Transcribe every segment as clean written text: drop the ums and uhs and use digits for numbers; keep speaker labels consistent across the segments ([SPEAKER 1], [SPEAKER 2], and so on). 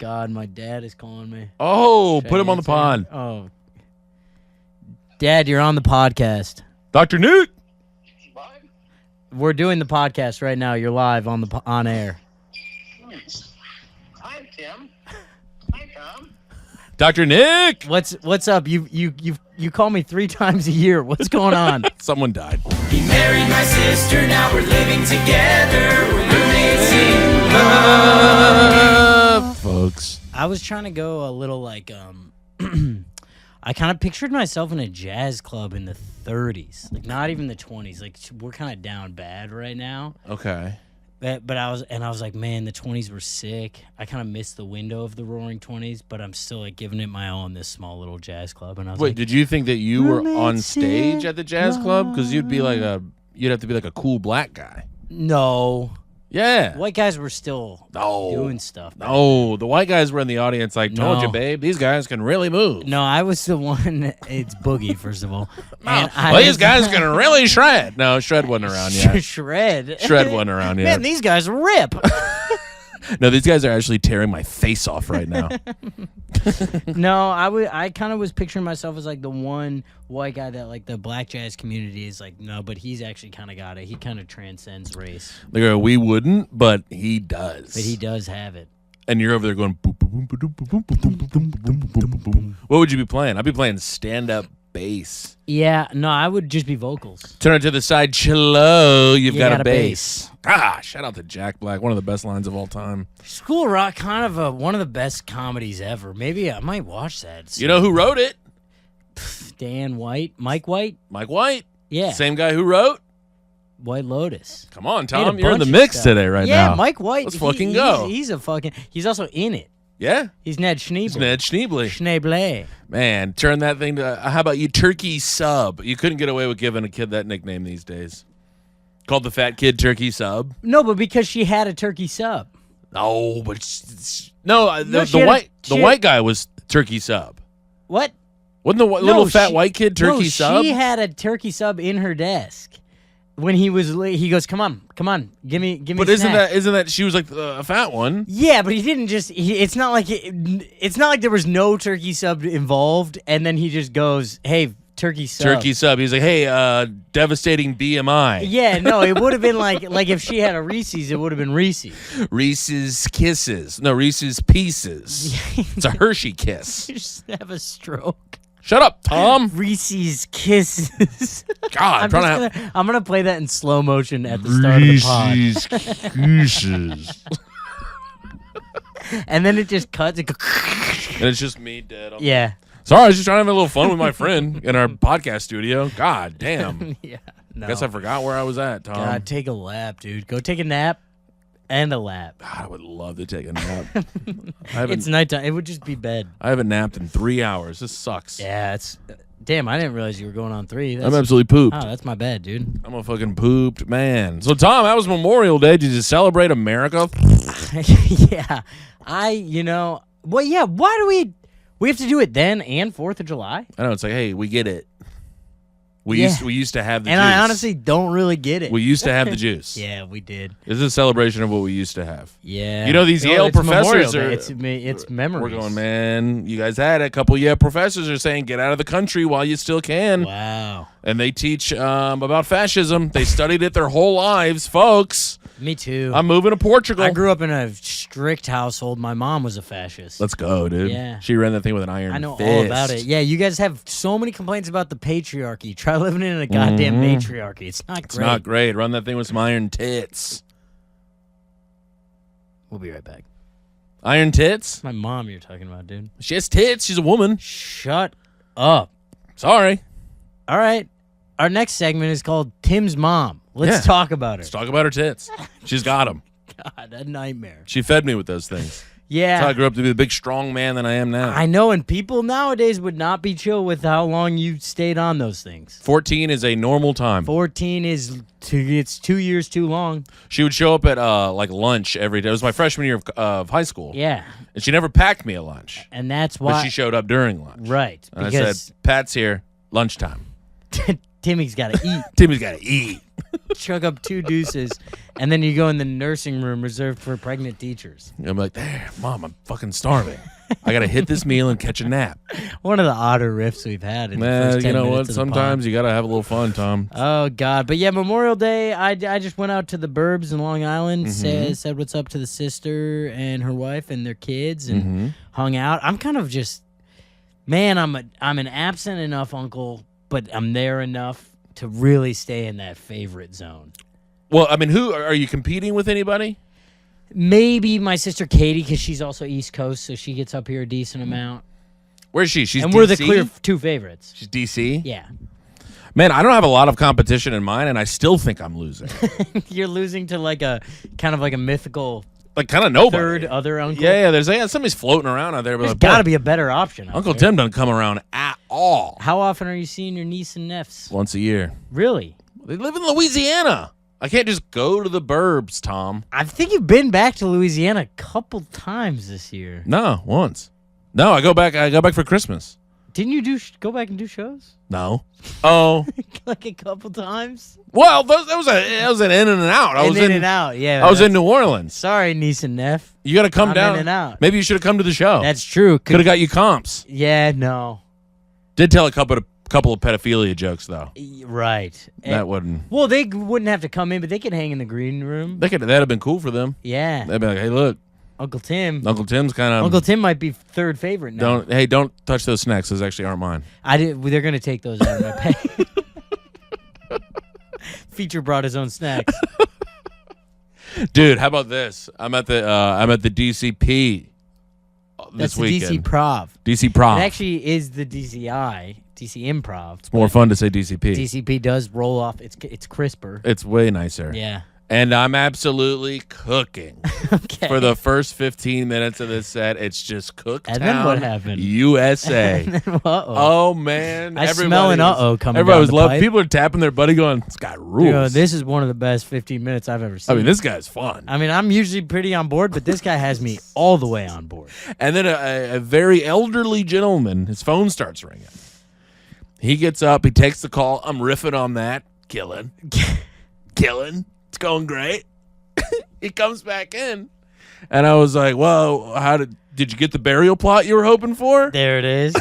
[SPEAKER 1] God, my dad is calling me.
[SPEAKER 2] Oh, put him on the pod.
[SPEAKER 1] Oh. Dad, you're on the podcast.
[SPEAKER 2] Dr. Nick.
[SPEAKER 3] What?
[SPEAKER 1] We're doing the podcast right now. You're live on air.
[SPEAKER 3] Hi, Tim. Hi, Tom.
[SPEAKER 2] Dr. Nick.
[SPEAKER 1] What's up? You call me 3 times a year. What's going on?
[SPEAKER 2] Someone died.
[SPEAKER 4] He married my sister, now we're living together. We're roommates in love.
[SPEAKER 2] Folks.
[SPEAKER 1] I was trying to go a little like I kind of pictured myself in a jazz club in the 30s, like not even the 20s. Like we're kind of down bad right now.
[SPEAKER 2] Okay.
[SPEAKER 1] But I was like, man, the 20s were sick. I kind of missed the window of the roaring 20s, but I'm still like giving it my all in this small little jazz club. And I was
[SPEAKER 2] Wait,
[SPEAKER 1] like,
[SPEAKER 2] did you think that you were on stage at the jazz club? Because you'd have to be like a cool black guy.
[SPEAKER 1] no.
[SPEAKER 2] Yeah.
[SPEAKER 1] White guys were still doing stuff.
[SPEAKER 2] No, the white guys were in the audience like, told
[SPEAKER 1] No.
[SPEAKER 2] you, babe, these guys can really move.
[SPEAKER 1] No, I was the one. It's Boogie, first of all. And
[SPEAKER 2] Well, these guys can really shred. No, Shred wasn't around yet.
[SPEAKER 1] Shred.
[SPEAKER 2] Shred wasn't around yet.
[SPEAKER 1] Man, these guys rip.
[SPEAKER 2] No, these guys are actually tearing my face off right now.
[SPEAKER 1] No, I kind of was picturing myself as like the one white guy that like the black jazz community is like, no, but he's actually kind of got it. He kind of transcends race.
[SPEAKER 2] Like, we wouldn't, but he does.
[SPEAKER 1] But he does have it.
[SPEAKER 2] And you're over there going, boop, boop, boop, boop, boop, boop, boop, boop, boop, boop, boop, boop. What would you be playing? I'd be playing stand-up bass.
[SPEAKER 1] Yeah, no, I would just be vocals.
[SPEAKER 2] Turn it to the side, cello, you've
[SPEAKER 1] You
[SPEAKER 2] got
[SPEAKER 1] got
[SPEAKER 2] a
[SPEAKER 1] a
[SPEAKER 2] bass. Ah, shout out to Jack Black, one of the best lines of all time.
[SPEAKER 1] School Rock, kind of one of the best comedies ever. Maybe I might watch that.
[SPEAKER 2] You know who wrote it?
[SPEAKER 1] Dan White, Mike White.
[SPEAKER 2] Mike White.
[SPEAKER 1] Yeah,
[SPEAKER 2] Same guy who wrote.
[SPEAKER 1] White Lotus.
[SPEAKER 2] Come on,
[SPEAKER 1] Made
[SPEAKER 2] Tom.
[SPEAKER 1] a
[SPEAKER 2] You're in the
[SPEAKER 1] bunch of
[SPEAKER 2] mix
[SPEAKER 1] stuff.
[SPEAKER 2] today right
[SPEAKER 1] yeah,
[SPEAKER 2] now.
[SPEAKER 1] Mike White.
[SPEAKER 2] Let's fucking go.
[SPEAKER 1] He's also in it.
[SPEAKER 2] Yeah?
[SPEAKER 1] He's Ned Schneebly.
[SPEAKER 2] It's Ned Schneebly.
[SPEAKER 1] Schneebly.
[SPEAKER 2] Man, turn that thing to, how about you, Turkey Sub? You couldn't get away with giving a kid that nickname these days. Called the fat kid Turkey Sub.
[SPEAKER 1] No, but because she had a turkey sub.
[SPEAKER 2] No, but the white guy was Turkey Sub.
[SPEAKER 1] What?
[SPEAKER 2] Wasn't the little fat white kid Turkey Sub?
[SPEAKER 1] She had a turkey sub in her desk. When he goes, come on, give me.
[SPEAKER 2] But
[SPEAKER 1] a snack.
[SPEAKER 2] isn't that she was like a fat one?
[SPEAKER 1] Yeah, but he didn't just. It's not like there was no turkey sub involved, and then he just goes, "Hey, turkey sub."
[SPEAKER 2] Turkey Sub. He's like, hey, devastating BMI.
[SPEAKER 1] Yeah, no, it would have been like if she had a Reese's, it would have been Reese's.
[SPEAKER 2] Reese's Kisses. No, Reese's Pieces. It's a Hershey Kiss.
[SPEAKER 1] You just have a stroke.
[SPEAKER 2] Shut up, Tom.
[SPEAKER 1] Reese's Kisses.
[SPEAKER 2] God,
[SPEAKER 1] I'm gonna play that in slow motion at the start of the pod.
[SPEAKER 2] Reese's Kisses.
[SPEAKER 1] And then it just cuts.
[SPEAKER 2] And it's just me dead.
[SPEAKER 1] Yeah.
[SPEAKER 2] Sorry, I was just trying to have a little fun with my friend in our podcast studio. God damn.
[SPEAKER 1] Yeah. No.
[SPEAKER 2] Guess I forgot where I was at, Tom.
[SPEAKER 1] God, take a lap, dude. Go take a nap and a lap.
[SPEAKER 2] God, I would love to take a nap.
[SPEAKER 1] It's nighttime. It would just be bed.
[SPEAKER 2] I haven't napped in 3 hours. This sucks.
[SPEAKER 1] Yeah, it's. Damn, I didn't realize you were going on 3.
[SPEAKER 2] I'm absolutely pooped.
[SPEAKER 1] Oh, that's my bad, dude.
[SPEAKER 2] I'm a fucking pooped man. So, Tom, that was Memorial Day. Did you celebrate America?
[SPEAKER 1] Yeah. Well, yeah, why do we have to do it then and 4th of July?
[SPEAKER 2] I know. It's like, hey, we get it. We used to have the
[SPEAKER 1] and
[SPEAKER 2] juice.
[SPEAKER 1] I honestly don't really get it.
[SPEAKER 2] We used to have the juice.
[SPEAKER 1] Yeah, we did.
[SPEAKER 2] This is a celebration of what we used to have.
[SPEAKER 1] Yeah.
[SPEAKER 2] You know, these Yale
[SPEAKER 1] it's
[SPEAKER 2] professors
[SPEAKER 1] Memorial
[SPEAKER 2] are...
[SPEAKER 1] Day. It's memories.
[SPEAKER 2] We're going, man, you guys had it. A couple Yale professors are saying, get out of the country while you still can.
[SPEAKER 1] Wow.
[SPEAKER 2] And they teach about fascism. They studied it their whole lives, folks.
[SPEAKER 1] Me too.
[SPEAKER 2] I'm moving to Portugal.
[SPEAKER 1] I grew up in a strict household. My mom was a fascist.
[SPEAKER 2] Let's go, dude.
[SPEAKER 1] Yeah.
[SPEAKER 2] She ran that thing with an iron
[SPEAKER 1] I know
[SPEAKER 2] fist.
[SPEAKER 1] all about it. Yeah, you guys have so many complaints about the patriarchy. Try living in a goddamn matriarchy. It's not great.
[SPEAKER 2] It's not great. Run that thing with some iron tits.
[SPEAKER 1] We'll be right back.
[SPEAKER 2] Iron tits?
[SPEAKER 1] My mom you're talking about, dude.
[SPEAKER 2] She has tits. She's a woman.
[SPEAKER 1] Shut up.
[SPEAKER 2] Sorry.
[SPEAKER 1] All right. Our next segment is called Tim's Mom. Let's talk about her.
[SPEAKER 2] Let's talk about her tits. She's got them.
[SPEAKER 1] God, a nightmare.
[SPEAKER 2] She fed me with those things.
[SPEAKER 1] Yeah.
[SPEAKER 2] That's how I grew up to be the big, strong man that I am now.
[SPEAKER 1] I know, and people nowadays would not be chill with how long you stayed on those things.
[SPEAKER 2] 14 is a normal time.
[SPEAKER 1] 14 it's 2 years too long.
[SPEAKER 2] She would show up at like lunch every day. It was my freshman year of high school.
[SPEAKER 1] Yeah.
[SPEAKER 2] And she never packed me a lunch.
[SPEAKER 1] And that's why.
[SPEAKER 2] But she showed up during lunch.
[SPEAKER 1] Right.
[SPEAKER 2] And I
[SPEAKER 1] Because
[SPEAKER 2] said, Pat's here, lunchtime.
[SPEAKER 1] Timmy's got to eat.
[SPEAKER 2] Timmy's got to eat.
[SPEAKER 1] chug up 2 deuces, and then you go in the nursing room reserved for pregnant teachers.
[SPEAKER 2] I'm like, there, Mom, I'm fucking starving. I got to hit this meal and catch a nap.
[SPEAKER 1] One of the odder riffs we've had in the first 10
[SPEAKER 2] you know what?
[SPEAKER 1] minutes of the pod.
[SPEAKER 2] Sometimes you got to have a little fun, Tom.
[SPEAKER 1] Oh, God. But, yeah, Memorial Day, I just went out to the burbs in Long Island, said what's up to the sister and her wife and their kids, and hung out. I'm kind of just, man, I'm an absent enough uncle, but I'm there enough to really stay in that favorite zone.
[SPEAKER 2] Well, I mean, who are you competing with? Anybody?
[SPEAKER 1] Maybe my sister Katie, because she's also East Coast, so she gets up here a decent amount.
[SPEAKER 2] Where's she? She's
[SPEAKER 1] and
[SPEAKER 2] DC?
[SPEAKER 1] we're the clear 2 favorites.
[SPEAKER 2] She's DC?
[SPEAKER 1] Yeah.
[SPEAKER 2] Man, I don't have a lot of competition in mine, and I still think I'm losing.
[SPEAKER 1] You're losing to like a kind of like a mythical
[SPEAKER 2] Like, kind of nobody.
[SPEAKER 1] third other uncle.
[SPEAKER 2] Yeah, there's somebody's floating around out there. But
[SPEAKER 1] There's
[SPEAKER 2] like,
[SPEAKER 1] got to
[SPEAKER 2] boy,
[SPEAKER 1] be a better option. out
[SPEAKER 2] Uncle
[SPEAKER 1] there.
[SPEAKER 2] Tim doesn't come around at all.
[SPEAKER 1] How often are you seeing your niece and nephews?
[SPEAKER 2] Once a year.
[SPEAKER 1] Really?
[SPEAKER 2] They live in Louisiana. I can't just go to the burbs, Tom.
[SPEAKER 1] I think you've been back to Louisiana a couple times this year.
[SPEAKER 2] No, once. No, I go back for Christmas.
[SPEAKER 1] Didn't you go back and do shows?
[SPEAKER 2] No. Oh.
[SPEAKER 1] Like a couple times?
[SPEAKER 2] Well, that was an in and an out. I was
[SPEAKER 1] in and out, yeah.
[SPEAKER 2] I was in New Orleans.
[SPEAKER 1] Sorry, niece and nephew.
[SPEAKER 2] You got to come
[SPEAKER 1] I'm
[SPEAKER 2] down.
[SPEAKER 1] in and out.
[SPEAKER 2] Maybe you should have come to the show.
[SPEAKER 1] That's true.
[SPEAKER 2] Could have got you comps.
[SPEAKER 1] Yeah, no.
[SPEAKER 2] Did tell a couple of pedophilia jokes though.
[SPEAKER 1] Right.
[SPEAKER 2] That wouldn't.
[SPEAKER 1] Well, they wouldn't have to come in, but they could hang in the green room.
[SPEAKER 2] That'd have been cool for them.
[SPEAKER 1] Yeah.
[SPEAKER 2] They'd be like, hey, look,
[SPEAKER 1] Uncle Tim.
[SPEAKER 2] Uncle Tim's kind of.
[SPEAKER 1] Uncle Tim might be third favorite now.
[SPEAKER 2] Don't touch those snacks. Those actually aren't mine.
[SPEAKER 1] They're gonna take those out of my pay. Feature brought his own snacks.
[SPEAKER 2] Dude, how about this? I'm at the DCP
[SPEAKER 1] That's
[SPEAKER 2] this weekend.
[SPEAKER 1] the DC Prov.
[SPEAKER 2] DC Prov.
[SPEAKER 1] It actually is the DC Improv.
[SPEAKER 2] It's more fun to say DCP.
[SPEAKER 1] DCP does roll off. It's crisper.
[SPEAKER 2] It's way nicer.
[SPEAKER 1] Yeah.
[SPEAKER 2] And I'm absolutely cooking.
[SPEAKER 1] Okay.
[SPEAKER 2] For the first 15 minutes of this set, it's just Cooktown,
[SPEAKER 1] And then what happened?
[SPEAKER 2] USA.
[SPEAKER 1] And then,
[SPEAKER 2] Oh, man.
[SPEAKER 1] I smell an uh-oh coming
[SPEAKER 2] Everybody
[SPEAKER 1] down
[SPEAKER 2] was
[SPEAKER 1] the
[SPEAKER 2] loving.
[SPEAKER 1] pipe.
[SPEAKER 2] People are tapping their buddy going, this guy rules.
[SPEAKER 1] This is one of the best 15 minutes I've ever seen.
[SPEAKER 2] I mean, this guy's fun.
[SPEAKER 1] I mean, I'm usually pretty on board, but this guy has me all the way on board.
[SPEAKER 2] And then a very elderly gentleman, his phone starts ringing. He gets up, he takes the call. I'm riffing on that. Killing. It's going great. He comes back in. And I was like, well, did you get the burial plot you were hoping for?
[SPEAKER 1] There it is.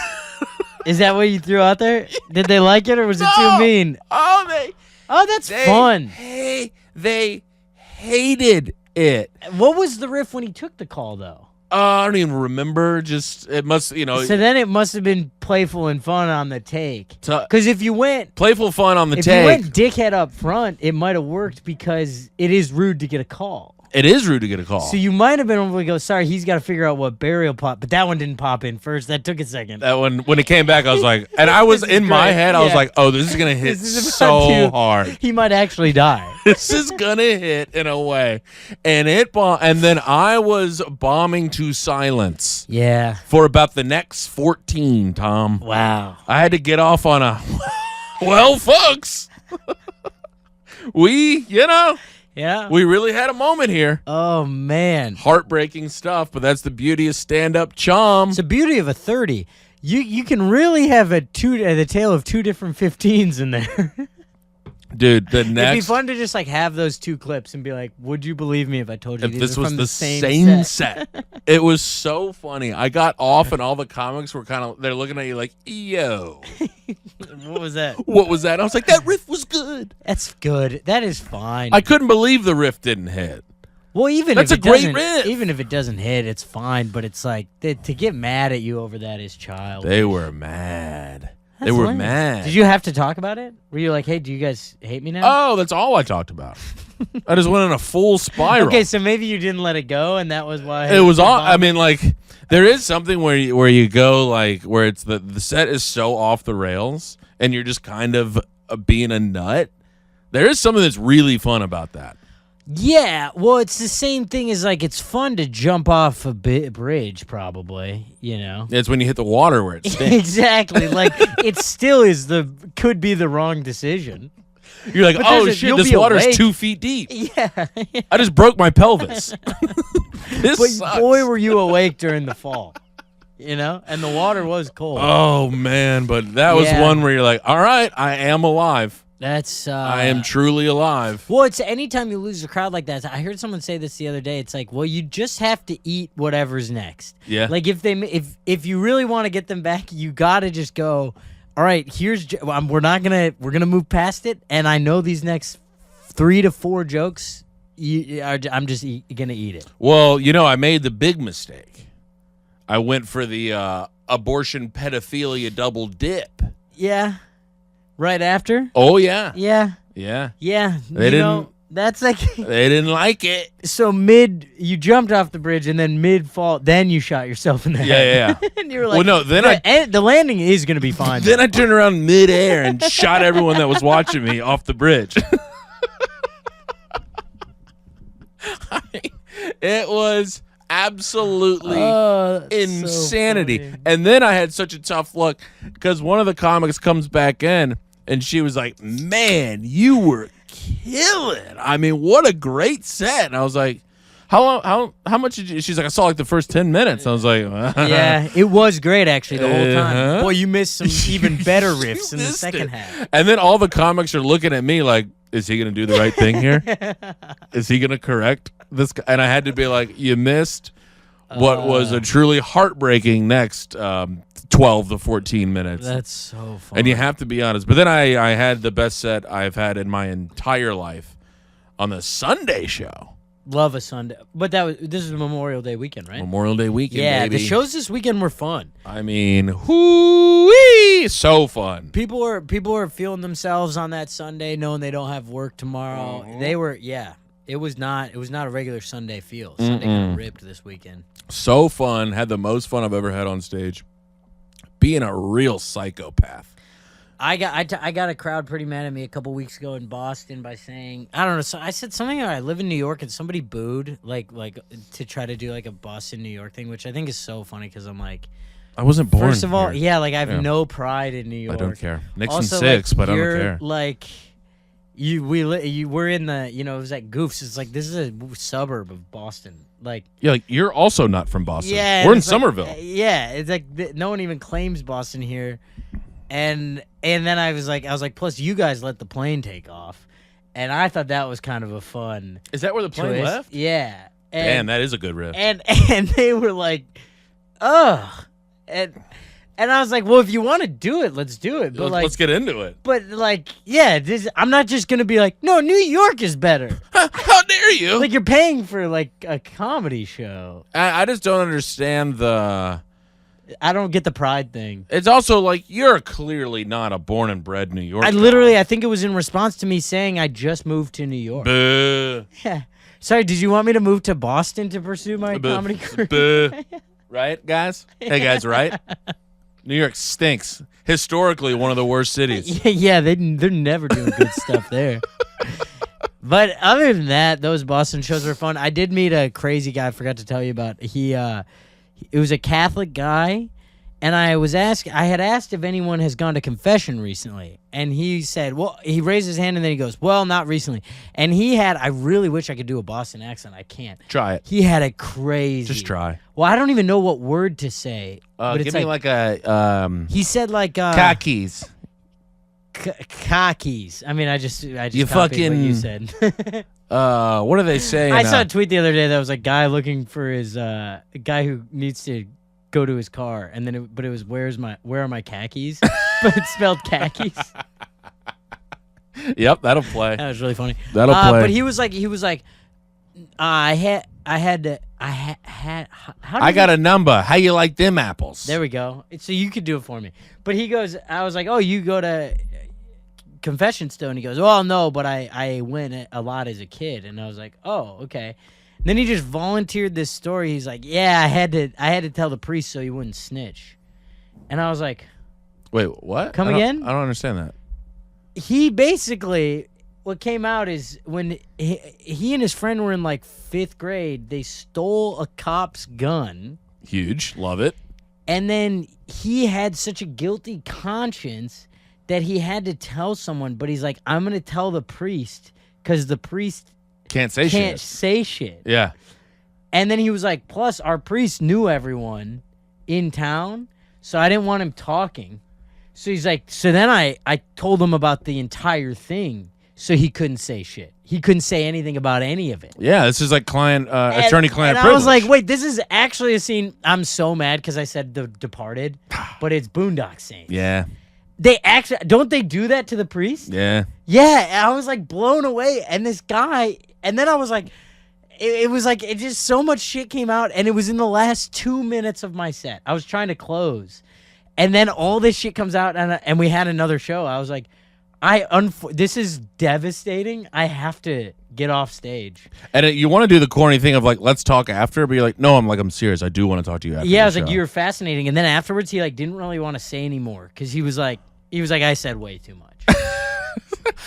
[SPEAKER 1] Is that what you threw out there? Did they like it or was it too mean?
[SPEAKER 2] Oh,
[SPEAKER 1] That's fun.
[SPEAKER 2] Hey, they hated it.
[SPEAKER 1] What was the riff when he took the call, though?
[SPEAKER 2] I don't even remember. Just, it must,
[SPEAKER 1] So then it must have been playful and fun on the take. Because if you went...
[SPEAKER 2] Playful fun on the
[SPEAKER 1] If
[SPEAKER 2] take.
[SPEAKER 1] you went dickhead up front, it might have worked because it is rude to get a call.
[SPEAKER 2] It is rude to get a call.
[SPEAKER 1] So you might have been able to go, sorry, he's got to figure out what burial plot. But that one didn't pop in first. That took a second.
[SPEAKER 2] That one, when it came back, I was like, and I was in my
[SPEAKER 1] great.
[SPEAKER 2] head, I was
[SPEAKER 1] Yeah.
[SPEAKER 2] like, oh, this is going to hit
[SPEAKER 1] This is about
[SPEAKER 2] so
[SPEAKER 1] to-
[SPEAKER 2] hard.
[SPEAKER 1] He might actually die.
[SPEAKER 2] This is going to hit in a way. And and then I was bombing to silence
[SPEAKER 1] Yeah.
[SPEAKER 2] for about the next 14, Tom.
[SPEAKER 1] Wow.
[SPEAKER 2] I had to get off on a, well, folks, we
[SPEAKER 1] Yeah.
[SPEAKER 2] we really had a moment here.
[SPEAKER 1] Oh, man.
[SPEAKER 2] Heartbreaking stuff, but that's the beauty of stand-up chum.
[SPEAKER 1] It's the beauty of a 30. You can really have the tale of 2 different 15s in there.
[SPEAKER 2] Dude, the
[SPEAKER 1] It'd be
[SPEAKER 2] next...
[SPEAKER 1] fun to just like have those 2 clips and be like, would you believe me if I told you
[SPEAKER 2] If
[SPEAKER 1] these
[SPEAKER 2] this
[SPEAKER 1] are
[SPEAKER 2] was
[SPEAKER 1] from
[SPEAKER 2] the
[SPEAKER 1] same
[SPEAKER 2] set. It was so funny. I got off and all the comics were they're looking at you like, yo.
[SPEAKER 1] What was that?
[SPEAKER 2] What was that? I was like, that riff was good.
[SPEAKER 1] That's good. That is fine.
[SPEAKER 2] I couldn't believe the riff didn't hit.
[SPEAKER 1] Well, even
[SPEAKER 2] That's
[SPEAKER 1] if
[SPEAKER 2] a
[SPEAKER 1] it
[SPEAKER 2] great
[SPEAKER 1] doesn't,
[SPEAKER 2] riff.
[SPEAKER 1] even if it doesn't hit, it's fine. But it's like to get mad at you over that is child.
[SPEAKER 2] They were mad. They
[SPEAKER 1] That's
[SPEAKER 2] were
[SPEAKER 1] lame.
[SPEAKER 2] mad.
[SPEAKER 1] Did you have to talk about it? Were you like, hey, do you guys hate me now?
[SPEAKER 2] Oh, that's all I talked about. I just went in a full spiral.
[SPEAKER 1] Okay, so maybe you didn't let it go, and that was why
[SPEAKER 2] It was
[SPEAKER 1] you
[SPEAKER 2] all. I
[SPEAKER 1] bombed.
[SPEAKER 2] mean, like, there is something where you go like where it's the set is so off the rails, and you're just kind of being a nut. There is something that's really fun about that.
[SPEAKER 1] Yeah, well, it's the same thing as like it's fun to jump off a bridge, probably. You know.
[SPEAKER 2] It's when you hit the water where it stinks.
[SPEAKER 1] Exactly. Like it still is could be the wrong decision.
[SPEAKER 2] You're like,
[SPEAKER 1] But
[SPEAKER 2] oh
[SPEAKER 1] there's
[SPEAKER 2] shit,
[SPEAKER 1] you'll
[SPEAKER 2] this
[SPEAKER 1] be
[SPEAKER 2] water's
[SPEAKER 1] awake.
[SPEAKER 2] 2 feet deep.
[SPEAKER 1] Yeah.
[SPEAKER 2] I just broke my pelvis. This
[SPEAKER 1] But
[SPEAKER 2] sucks.
[SPEAKER 1] boy, were you awake during the fall. You know, and the water was cold.
[SPEAKER 2] Oh man, but that was
[SPEAKER 1] Yeah.
[SPEAKER 2] one where you're like, all right, I am alive.
[SPEAKER 1] That's
[SPEAKER 2] I am truly alive.
[SPEAKER 1] Well, it's anytime you lose a crowd like that. I heard someone say this the other day. It's like, well, you just have to eat whatever's next.
[SPEAKER 2] Yeah.
[SPEAKER 1] Like if you really want to get them back, you got to just go, all right, we're gonna move past it, and I know these next 3 to 4 jokes, I'm just gonna eat it.
[SPEAKER 2] Well, I made the big mistake. I went for the abortion pedophilia double dip.
[SPEAKER 1] Yeah. Right after?
[SPEAKER 2] Oh yeah.
[SPEAKER 1] Yeah.
[SPEAKER 2] Yeah.
[SPEAKER 1] Yeah.
[SPEAKER 2] They didn't.
[SPEAKER 1] That's like.
[SPEAKER 2] They didn't like it.
[SPEAKER 1] So you jumped off the bridge, and then mid-fall, then you shot yourself in the head.
[SPEAKER 2] Yeah.
[SPEAKER 1] And you were like,
[SPEAKER 2] well, no, then
[SPEAKER 1] the landing is going to be fine.
[SPEAKER 2] Then I turned around midair and shot everyone that was watching me off the bridge. It was absolutely insanity.
[SPEAKER 1] So
[SPEAKER 2] and then I had such a tough look because one of the comics comes back in and she was like, "Man, you were killing. I mean, what a great set." And I was like, how much did you? She's like, "I saw like the first 10 minutes." I was like,
[SPEAKER 1] yeah, it was great actually the whole time.
[SPEAKER 2] Uh-huh.
[SPEAKER 1] Boy, you missed some even better riffs in the second half.
[SPEAKER 2] And then all the comics are looking at me like, is he going to do the right thing here? Is he going to correct this guy? And I had to be like, you missed what was a truly heartbreaking next 12 to 14 minutes.
[SPEAKER 1] That's so funny.
[SPEAKER 2] And you have to be honest. But then I had the best set I've had in my entire life on the Sunday show.
[SPEAKER 1] Love a Sunday. But this is Memorial Day weekend, right?
[SPEAKER 2] Memorial Day weekend,
[SPEAKER 1] yeah,
[SPEAKER 2] baby.
[SPEAKER 1] the shows this weekend were fun.
[SPEAKER 2] I mean, whoo-wee, so fun.
[SPEAKER 1] People are feeling themselves on that Sunday, knowing they don't have work tomorrow. They were, it was not a regular Sunday feel. Sunday kind of ripped this weekend.
[SPEAKER 2] So fun. Had the most fun I've ever had on stage. Being a real psychopath.
[SPEAKER 1] I got a crowd pretty mad at me a couple weeks ago in Boston by saying, I don't know, so I said something I live in New York, and somebody booed like to try to do like a Boston New York thing, which I think is so funny because I'm like,
[SPEAKER 2] I wasn't born
[SPEAKER 1] first of all,
[SPEAKER 2] here.
[SPEAKER 1] I have no pride in New York.
[SPEAKER 2] I don't care. Nixon
[SPEAKER 1] also,
[SPEAKER 2] 6, but I don't care.
[SPEAKER 1] Like we're in the it was like Goofs. It's like this is a suburb of Boston. Like
[SPEAKER 2] you're also not from Boston.
[SPEAKER 1] Yeah,
[SPEAKER 2] we're in
[SPEAKER 1] like,
[SPEAKER 2] Somerville.
[SPEAKER 1] It's like no one even claims Boston here. And then I was like, plus you guys let the plane take off, and I thought that was kind of a fun.
[SPEAKER 2] Is that where the plane
[SPEAKER 1] twist.
[SPEAKER 2] left?
[SPEAKER 1] Yeah.
[SPEAKER 2] Damn, that is a good riff.
[SPEAKER 1] And they were like, ugh, and I was like, well, if you want to do it, let's do it. But
[SPEAKER 2] let's get into it.
[SPEAKER 1] But I'm not just gonna be like, no, New York is better.
[SPEAKER 2] How dare you?
[SPEAKER 1] Like you're paying for like a comedy show.
[SPEAKER 2] I just don't understand
[SPEAKER 1] I don't get the pride thing.
[SPEAKER 2] It's also like you're clearly not a born and bred New Yorker.
[SPEAKER 1] I think it was in response to me saying I just moved to New York.
[SPEAKER 2] Buh.
[SPEAKER 1] Yeah. Sorry, did you want me to move to Boston to pursue my comedy career?
[SPEAKER 2] Buh. Right, guys? Hey, guys, right? New York stinks. Historically, one of the worst cities.
[SPEAKER 1] Yeah, they're never doing good stuff there. But other than that, those Boston shows were fun. I did meet a crazy guy I forgot to tell you about. It was a Catholic guy, and I had asked if anyone has gone to confession recently, and he said, well, he raised his hand, and then he goes, well, not recently. And I really wish I could do a Boston accent. I can't.
[SPEAKER 2] Try it.
[SPEAKER 1] He had a crazy.
[SPEAKER 2] Just try.
[SPEAKER 1] Well, I don't even know what word to say. But
[SPEAKER 2] Give
[SPEAKER 1] it's
[SPEAKER 2] me like a...
[SPEAKER 1] he said like...
[SPEAKER 2] khakis.
[SPEAKER 1] Khakis. I mean, I just
[SPEAKER 2] you
[SPEAKER 1] copied
[SPEAKER 2] fucking...
[SPEAKER 1] what you said.
[SPEAKER 2] What are they saying?
[SPEAKER 1] I saw a tweet the other day that was a guy looking for his a guy who needs to go to his car, and then it was where are my khakis? But it's spelled khakis.
[SPEAKER 2] Yep, that'll play.
[SPEAKER 1] That was really funny.
[SPEAKER 2] That'll play.
[SPEAKER 1] But he was like, I
[SPEAKER 2] got a number. How you like them apples?
[SPEAKER 1] There we go. So you could do it for me. But he goes, I was like, oh, you go to confession still? And he goes, well, no, but I went a lot as a kid. And I was like, oh, okay. And then he just volunteered this story. He's like, yeah, I had to tell the priest so he wouldn't snitch. And I was like,
[SPEAKER 2] wait, what?
[SPEAKER 1] Come again?
[SPEAKER 2] I don't understand that.
[SPEAKER 1] He basically, what came out is when he and his friend were in like 5th grade, they stole a cop's gun.
[SPEAKER 2] Huge. Love it.
[SPEAKER 1] And then he had such a guilty conscience that he had to tell someone, but he's like, I'm going to tell the priest because the priest
[SPEAKER 2] can't say shit. Yeah.
[SPEAKER 1] And then he was like, plus our priest knew everyone in town, so I didn't want him talking. So he's like, so then I told him about the entire thing, so he couldn't say shit. He couldn't say anything about any of it.
[SPEAKER 2] Yeah, this is like attorney-client
[SPEAKER 1] and
[SPEAKER 2] privilege.
[SPEAKER 1] I was like, wait, this is actually a scene. I'm so mad because I said The Departed, but it's Boondock Saints.
[SPEAKER 2] Yeah.
[SPEAKER 1] They actually, don't they do that to the priest?
[SPEAKER 2] Yeah.
[SPEAKER 1] Yeah, I was like blown away. And this guy, and then I was like, it was like, it just so much shit came out, and it was in the last 2 minutes of my set. I was trying to close. And then all this shit comes out, and we had another show. I was like, this is devastating. I have to get off stage.
[SPEAKER 2] And you want to do the corny thing of like, let's talk after, but you're like, no, I'm serious. I do want to talk to you after.
[SPEAKER 1] Yeah, I was
[SPEAKER 2] the
[SPEAKER 1] like,
[SPEAKER 2] show.
[SPEAKER 1] you were fascinating. And then afterwards, he like didn't really want to say anymore because he was like, I said way too much.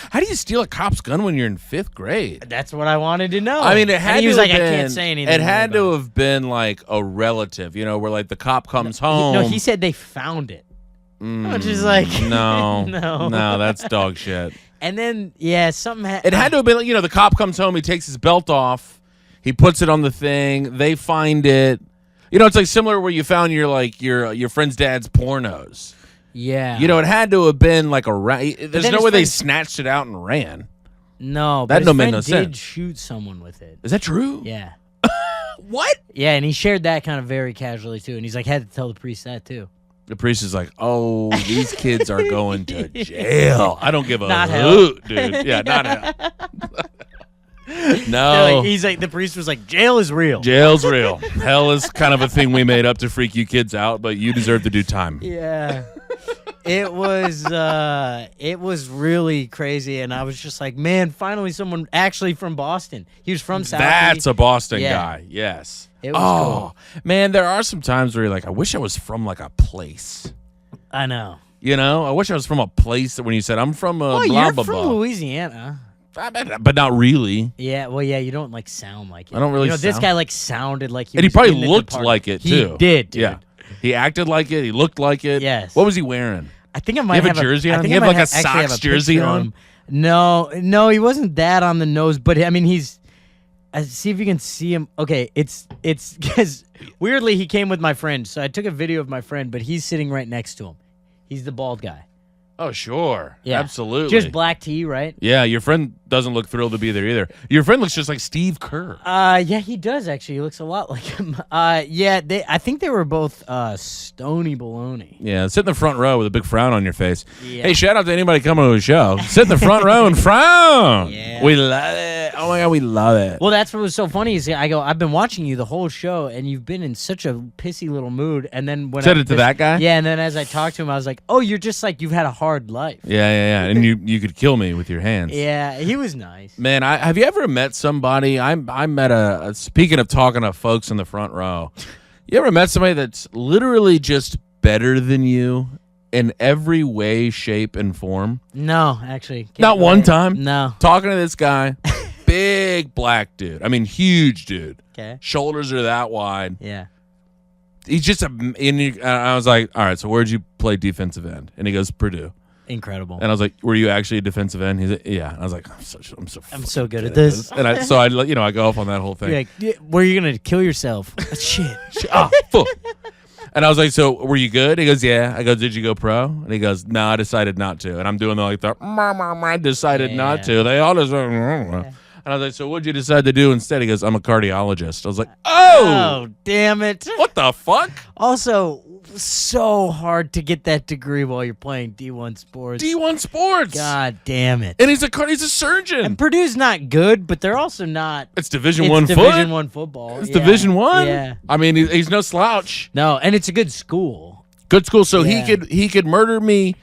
[SPEAKER 2] How do you steal a cop's gun when you're in 5th grade?
[SPEAKER 1] That's what I wanted to know.
[SPEAKER 2] I mean, it had
[SPEAKER 1] and he was
[SPEAKER 2] to
[SPEAKER 1] like,
[SPEAKER 2] have
[SPEAKER 1] I
[SPEAKER 2] been,
[SPEAKER 1] can't say anything.
[SPEAKER 2] It had
[SPEAKER 1] more
[SPEAKER 2] to
[SPEAKER 1] about
[SPEAKER 2] have been like a relative, where like the cop comes
[SPEAKER 1] it.
[SPEAKER 2] home.
[SPEAKER 1] No, he said they found it. Which is like,
[SPEAKER 2] no,
[SPEAKER 1] no,
[SPEAKER 2] that's dog shit.
[SPEAKER 1] And then, yeah, something
[SPEAKER 2] It had to have been, the cop comes home, he takes his belt off, he puts it on the thing, they find it. It's like similar where you found your friend's dad's pornos.
[SPEAKER 1] Yeah.
[SPEAKER 2] It had to have been like there's
[SPEAKER 1] then
[SPEAKER 2] no
[SPEAKER 1] his
[SPEAKER 2] way they
[SPEAKER 1] friend-
[SPEAKER 2] snatched it out and ran.
[SPEAKER 1] No,
[SPEAKER 2] That
[SPEAKER 1] but his
[SPEAKER 2] don't make
[SPEAKER 1] friend
[SPEAKER 2] no
[SPEAKER 1] did
[SPEAKER 2] sense.
[SPEAKER 1] shoot someone with it.
[SPEAKER 2] Is that true?
[SPEAKER 1] Yeah.
[SPEAKER 2] What?
[SPEAKER 1] Yeah, and he shared that kind of very casually, too. And he's like, had to tell the priest that, too.
[SPEAKER 2] The priest is like, oh, these kids are going to jail. I don't give a
[SPEAKER 1] Not
[SPEAKER 2] hoot, dude. Yeah, not hell. No.
[SPEAKER 1] He's like, the priest was like, jail is real.
[SPEAKER 2] Jail's real. Hell is kind of a thing we made up to freak you kids out, but you deserve to do time.
[SPEAKER 1] Yeah. It was really crazy, and I was just like, man, finally someone actually from Boston. He was from South.
[SPEAKER 2] That's a Boston
[SPEAKER 1] Yeah.
[SPEAKER 2] guy. Yes.
[SPEAKER 1] It was cool.
[SPEAKER 2] Man, there are some times where you're like, I wish I was from like a place.
[SPEAKER 1] I know.
[SPEAKER 2] I wish I was from a place that when you said I'm from
[SPEAKER 1] Oh,
[SPEAKER 2] blah
[SPEAKER 1] you're
[SPEAKER 2] blah
[SPEAKER 1] from
[SPEAKER 2] blah.
[SPEAKER 1] Louisiana.
[SPEAKER 2] But not really.
[SPEAKER 1] Yeah, well, yeah, you don't like sound like it.
[SPEAKER 2] I don't really
[SPEAKER 1] this
[SPEAKER 2] sound-
[SPEAKER 1] guy like sounded like he
[SPEAKER 2] And he
[SPEAKER 1] was
[SPEAKER 2] probably
[SPEAKER 1] in the
[SPEAKER 2] looked
[SPEAKER 1] Departed.
[SPEAKER 2] like it
[SPEAKER 1] He
[SPEAKER 2] too.
[SPEAKER 1] did, dude.
[SPEAKER 2] Yeah. He acted like it. He looked like it.
[SPEAKER 1] Yes.
[SPEAKER 2] What was he wearing?
[SPEAKER 1] I think I might
[SPEAKER 2] You have a
[SPEAKER 1] have
[SPEAKER 2] jersey
[SPEAKER 1] I
[SPEAKER 2] on?
[SPEAKER 1] think
[SPEAKER 2] You
[SPEAKER 1] I
[SPEAKER 2] have
[SPEAKER 1] might
[SPEAKER 2] like a
[SPEAKER 1] actually have
[SPEAKER 2] Sox jersey
[SPEAKER 1] picture of
[SPEAKER 2] on?
[SPEAKER 1] him. No, he wasn't that on the nose, but I mean, he's. See if you can see him. Okay, it's because weirdly he came with my friend, so I took a video of my friend, but he's sitting right next to him. He's the bald guy.
[SPEAKER 2] Oh, sure.
[SPEAKER 1] Yeah,
[SPEAKER 2] Absolutely.
[SPEAKER 1] Just black tee, right?
[SPEAKER 2] Yeah, your friend doesn't look thrilled to be there either. Your friend looks just like Steve Kerr.
[SPEAKER 1] Yeah, he does actually. He looks a lot like him. Yeah, I think they were both Stony Baloney.
[SPEAKER 2] Yeah, sit in the front row with a big frown on your face.
[SPEAKER 1] Yeah.
[SPEAKER 2] Hey, shout out to anybody coming to a show. Sit in the front row and frown.
[SPEAKER 1] Yeah.
[SPEAKER 2] We love it. Oh my God, we love it.
[SPEAKER 1] Well, that's what was so funny is I go, I've been watching you the whole show, and you've been in such a pissy little mood. And then when
[SPEAKER 2] Said it to that guy?
[SPEAKER 1] Yeah, and then as I talked to him, I was like, oh, you're just like you've had a hard life.
[SPEAKER 2] Yeah. And you could kill me with your hands.
[SPEAKER 1] Yeah, he was nice.
[SPEAKER 2] Man, have you ever met somebody? I met speaking of talking to folks in the front row, you ever met somebody that's literally just better than you in every way, shape, and form?
[SPEAKER 1] No, actually.
[SPEAKER 2] Not one time?
[SPEAKER 1] No.
[SPEAKER 2] Talking to this guy, big black dude. I mean, huge dude.
[SPEAKER 1] Okay.
[SPEAKER 2] Shoulders are that wide.
[SPEAKER 1] Yeah.
[SPEAKER 2] He's just I was like, all right, so where'd you play defensive end? And he goes, Purdue.
[SPEAKER 1] Incredible.
[SPEAKER 2] And I was like, were you actually a defensive end? He's like, yeah. And I was like, I'm so
[SPEAKER 1] good at this.
[SPEAKER 2] And I go off on that whole thing.
[SPEAKER 1] You're like, were you going to kill yourself? Shit.
[SPEAKER 2] Ah, fuck. And I was like, so were you good? He goes, yeah. I go, did you go pro? And he goes, no, I decided not to. And I'm doing I decided not to. They all just, and I was like, so what'd you decide to do instead? He goes, I'm a cardiologist. I was like, oh,
[SPEAKER 1] damn it.
[SPEAKER 2] what the fuck?
[SPEAKER 1] Also, so hard to get that degree while you're playing D1 sports.
[SPEAKER 2] D1 sports.
[SPEAKER 1] God damn it.
[SPEAKER 2] And he's a surgeon.
[SPEAKER 1] And Purdue's not good, but they're also not.
[SPEAKER 2] It's Division
[SPEAKER 1] It's
[SPEAKER 2] One
[SPEAKER 1] Division One football.
[SPEAKER 2] It's
[SPEAKER 1] Yeah.
[SPEAKER 2] Division One.
[SPEAKER 1] Yeah.
[SPEAKER 2] I mean, he's no slouch.
[SPEAKER 1] No, and it's a good school.
[SPEAKER 2] Good school. So
[SPEAKER 1] Yeah.
[SPEAKER 2] he could murder me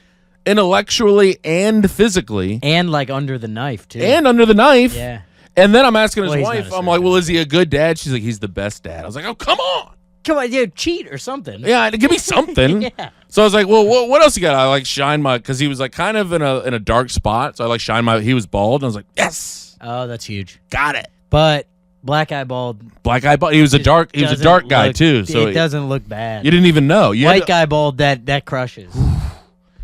[SPEAKER 2] intellectually and physically
[SPEAKER 1] And like under the knife, too.
[SPEAKER 2] and under the knife.
[SPEAKER 1] yeah.
[SPEAKER 2] And then I'm asking his
[SPEAKER 1] Well, he's not
[SPEAKER 2] wife,
[SPEAKER 1] a
[SPEAKER 2] I'm like,
[SPEAKER 1] surgeon.
[SPEAKER 2] well, is he a good dad? She's like, he's the best dad. I was like, oh, come on.
[SPEAKER 1] Come on, cheat or something.
[SPEAKER 2] Yeah, give me something.
[SPEAKER 1] Yeah.
[SPEAKER 2] So I was like, well, what else you got? I like shine because he was like kind of in a dark spot. So I like shine he was bald. And I was like, yes,
[SPEAKER 1] Oh, that's huge.
[SPEAKER 2] got it.
[SPEAKER 1] But black eye bald.
[SPEAKER 2] Black eye bald. He was a dark guy too. So
[SPEAKER 1] it doesn't look bad.
[SPEAKER 2] you didn't even know.
[SPEAKER 1] White guy bald, that crushes.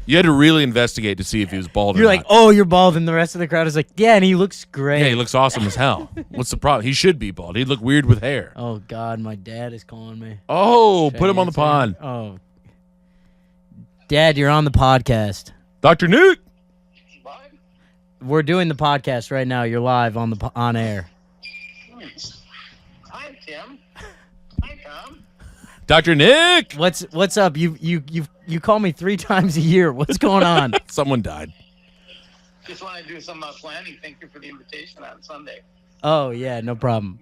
[SPEAKER 2] You had to really investigate to see if he was bald
[SPEAKER 1] You're
[SPEAKER 2] or
[SPEAKER 1] like,
[SPEAKER 2] not.
[SPEAKER 1] oh, you're bald, and the rest of the crowd is like, yeah, and he looks great.
[SPEAKER 2] Yeah, he looks awesome as hell. What's the problem? He should be bald. He'd look weird with hair.
[SPEAKER 1] Oh God, my dad is calling me.
[SPEAKER 2] Oh,
[SPEAKER 1] Should
[SPEAKER 2] put
[SPEAKER 1] I
[SPEAKER 2] him on the
[SPEAKER 1] answer?
[SPEAKER 2] pond.
[SPEAKER 1] Oh, Dad, you're on the podcast.
[SPEAKER 2] Dr. Nick.
[SPEAKER 3] What?
[SPEAKER 1] We're doing the podcast right now. You're live on air.
[SPEAKER 3] Hi, Tim. Hi, Tom.
[SPEAKER 2] Dr. Nick.
[SPEAKER 1] What's up? You call me 3 times a year. What's going on?
[SPEAKER 2] Someone died.
[SPEAKER 3] Just want to do some planning. Thank you for the invitation on Sunday.
[SPEAKER 1] Oh yeah, no problem.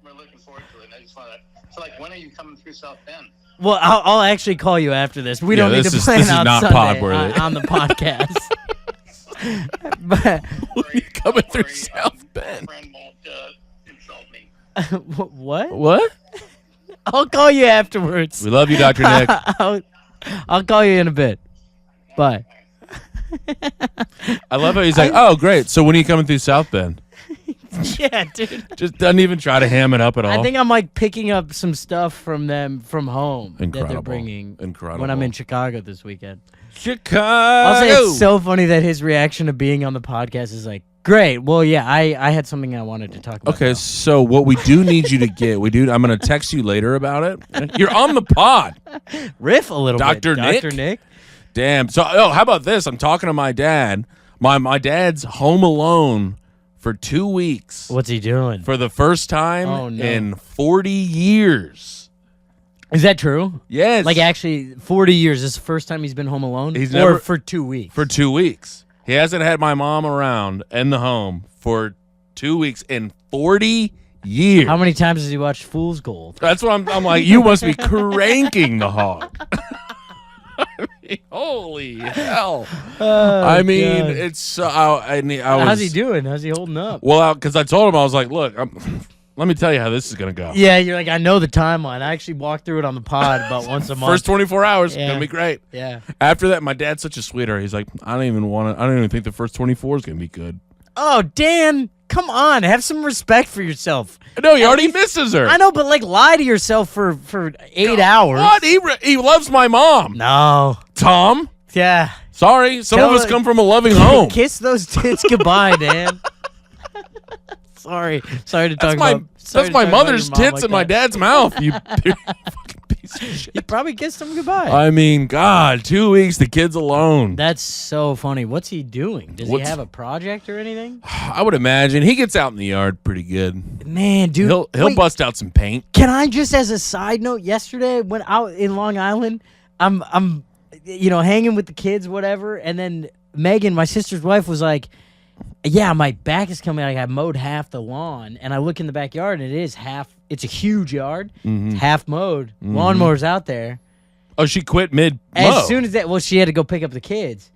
[SPEAKER 3] We're looking forward to it. I just want to. So, like, when are you coming through South Bend?
[SPEAKER 1] Well, I'll actually call you after this. We don't need to plan
[SPEAKER 2] this is
[SPEAKER 1] out
[SPEAKER 2] not
[SPEAKER 1] Sunday
[SPEAKER 2] pod-worthy.
[SPEAKER 1] on the podcast. But
[SPEAKER 2] You coming through
[SPEAKER 3] Sorry,
[SPEAKER 2] South Bend.
[SPEAKER 3] My friend won't insult me.
[SPEAKER 1] what?
[SPEAKER 2] What?
[SPEAKER 1] I'll call you afterwards.
[SPEAKER 2] We love you, Dr. Nick.
[SPEAKER 1] I'll call you in a bit. Bye.
[SPEAKER 2] I love how he's like, oh, great. So when are you coming through South Bend?
[SPEAKER 1] Yeah, dude.
[SPEAKER 2] Just doesn't even try to ham it up at all.
[SPEAKER 1] I think I'm like picking up some stuff from them from home that
[SPEAKER 2] Incredible.
[SPEAKER 1] they're bringing
[SPEAKER 2] Incredible.
[SPEAKER 1] when I'm in Chicago this weekend.
[SPEAKER 2] Chicago.
[SPEAKER 1] I'll say it's so funny that his reaction to being on the podcast is like, great. Well, yeah, I had something I wanted to talk about.
[SPEAKER 2] Okay,
[SPEAKER 1] now.
[SPEAKER 2] so what we do need you to get, I'm going to text you later about it. You're on the pod.
[SPEAKER 1] Riff a little
[SPEAKER 2] Dr.
[SPEAKER 1] bit.
[SPEAKER 2] Nick?
[SPEAKER 1] Dr. Nick?
[SPEAKER 2] Damn. So, how about this? I'm talking to my dad. My dad's home alone for 2 weeks
[SPEAKER 1] What's he doing?
[SPEAKER 2] for the first time
[SPEAKER 1] Oh, no.
[SPEAKER 2] in 40 years.
[SPEAKER 1] Is that true?
[SPEAKER 2] Yes.
[SPEAKER 1] Like actually 40 years. This is the first time he's been home alone?
[SPEAKER 2] He's
[SPEAKER 1] or
[SPEAKER 2] never-
[SPEAKER 1] for 2 weeks?
[SPEAKER 2] For 2 weeks. He hasn't had my mom around in the home for 2 weeks in 40 years.
[SPEAKER 1] How many times has he watched Fool's Gold?
[SPEAKER 2] That's what I'm like, you must be cranking the hog. I mean, holy hell. I mean,
[SPEAKER 1] God.
[SPEAKER 2] it's I was,
[SPEAKER 1] How's he doing? How's he holding up?
[SPEAKER 2] Well, because I told him, I was like, look, let me tell you how this is going to go.
[SPEAKER 1] Yeah, you're like, I know the timeline. I actually walk through it on the pod about once a month.
[SPEAKER 2] First 24 hours,
[SPEAKER 1] Yeah.
[SPEAKER 2] going to be great.
[SPEAKER 1] Yeah.
[SPEAKER 2] After that, my dad's such a sweetheart. He's like, I don't even think the first 24 is going to be good.
[SPEAKER 1] Oh, Dan, come on. Have some respect for yourself.
[SPEAKER 2] No, he already misses her.
[SPEAKER 1] I know, but like lie to yourself for 8 hours.
[SPEAKER 2] What? He loves my mom.
[SPEAKER 1] No.
[SPEAKER 2] Tom,
[SPEAKER 1] Yeah.
[SPEAKER 2] sorry. Some
[SPEAKER 1] Tell
[SPEAKER 2] of us
[SPEAKER 1] her-
[SPEAKER 2] come from a loving home.
[SPEAKER 1] Kiss those tits goodbye, Dan. Sorry to talk
[SPEAKER 2] That's
[SPEAKER 1] about. sorry to
[SPEAKER 2] my
[SPEAKER 1] talk about
[SPEAKER 2] mother's
[SPEAKER 1] your mom
[SPEAKER 2] tits
[SPEAKER 1] like
[SPEAKER 2] in my
[SPEAKER 1] that.
[SPEAKER 2] dad's mouth. You fucking piece of shit.
[SPEAKER 1] You probably kissed him goodbye.
[SPEAKER 2] I mean, God, 2 weeks, the kid's alone.
[SPEAKER 1] That's so funny. What's he doing? Does he
[SPEAKER 2] What's-
[SPEAKER 1] have a project or anything?
[SPEAKER 2] I would imagine he gets out in the yard pretty good.
[SPEAKER 1] Man, dude.
[SPEAKER 2] He'll
[SPEAKER 1] wait,
[SPEAKER 2] bust out some paint.
[SPEAKER 1] Can I just, as a side note, yesterday when out in Long Island, I'm hanging with the kids, whatever, and then Megan, my sister's wife, was like, "Yeah, my back is coming. Like I mowed half the lawn," and I look in the backyard, and it is half. It's a huge yard, it's half mowed. Lawnmower's out there.
[SPEAKER 2] Oh, she quit mid
[SPEAKER 1] As
[SPEAKER 2] mow.
[SPEAKER 1] soon as that, well, she had to go pick up the kids,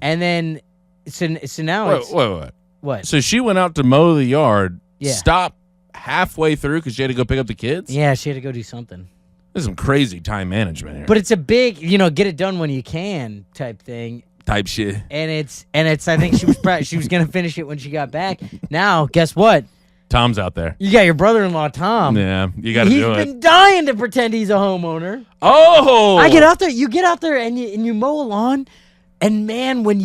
[SPEAKER 1] and then so now it's
[SPEAKER 2] Wait.
[SPEAKER 1] what?
[SPEAKER 2] So she went out to mow the yard,
[SPEAKER 1] Yeah.
[SPEAKER 2] stopped halfway through because she had to go pick up the kids?
[SPEAKER 1] Yeah, she had to go do something.
[SPEAKER 2] There's some crazy time management here.
[SPEAKER 1] But it's a big, get it done when you can type thing.
[SPEAKER 2] Type shit.
[SPEAKER 1] And it's. I think she was she was gonna finish it when she got back. Now, guess what?
[SPEAKER 2] Tom's out there.
[SPEAKER 1] You got your brother-in-law Tom.
[SPEAKER 2] Yeah, you got to
[SPEAKER 1] He's
[SPEAKER 2] do
[SPEAKER 1] been
[SPEAKER 2] it.
[SPEAKER 1] dying to pretend he's a homeowner.
[SPEAKER 2] Oh!
[SPEAKER 1] I get out there. You get out there and you mow a lawn, and man, when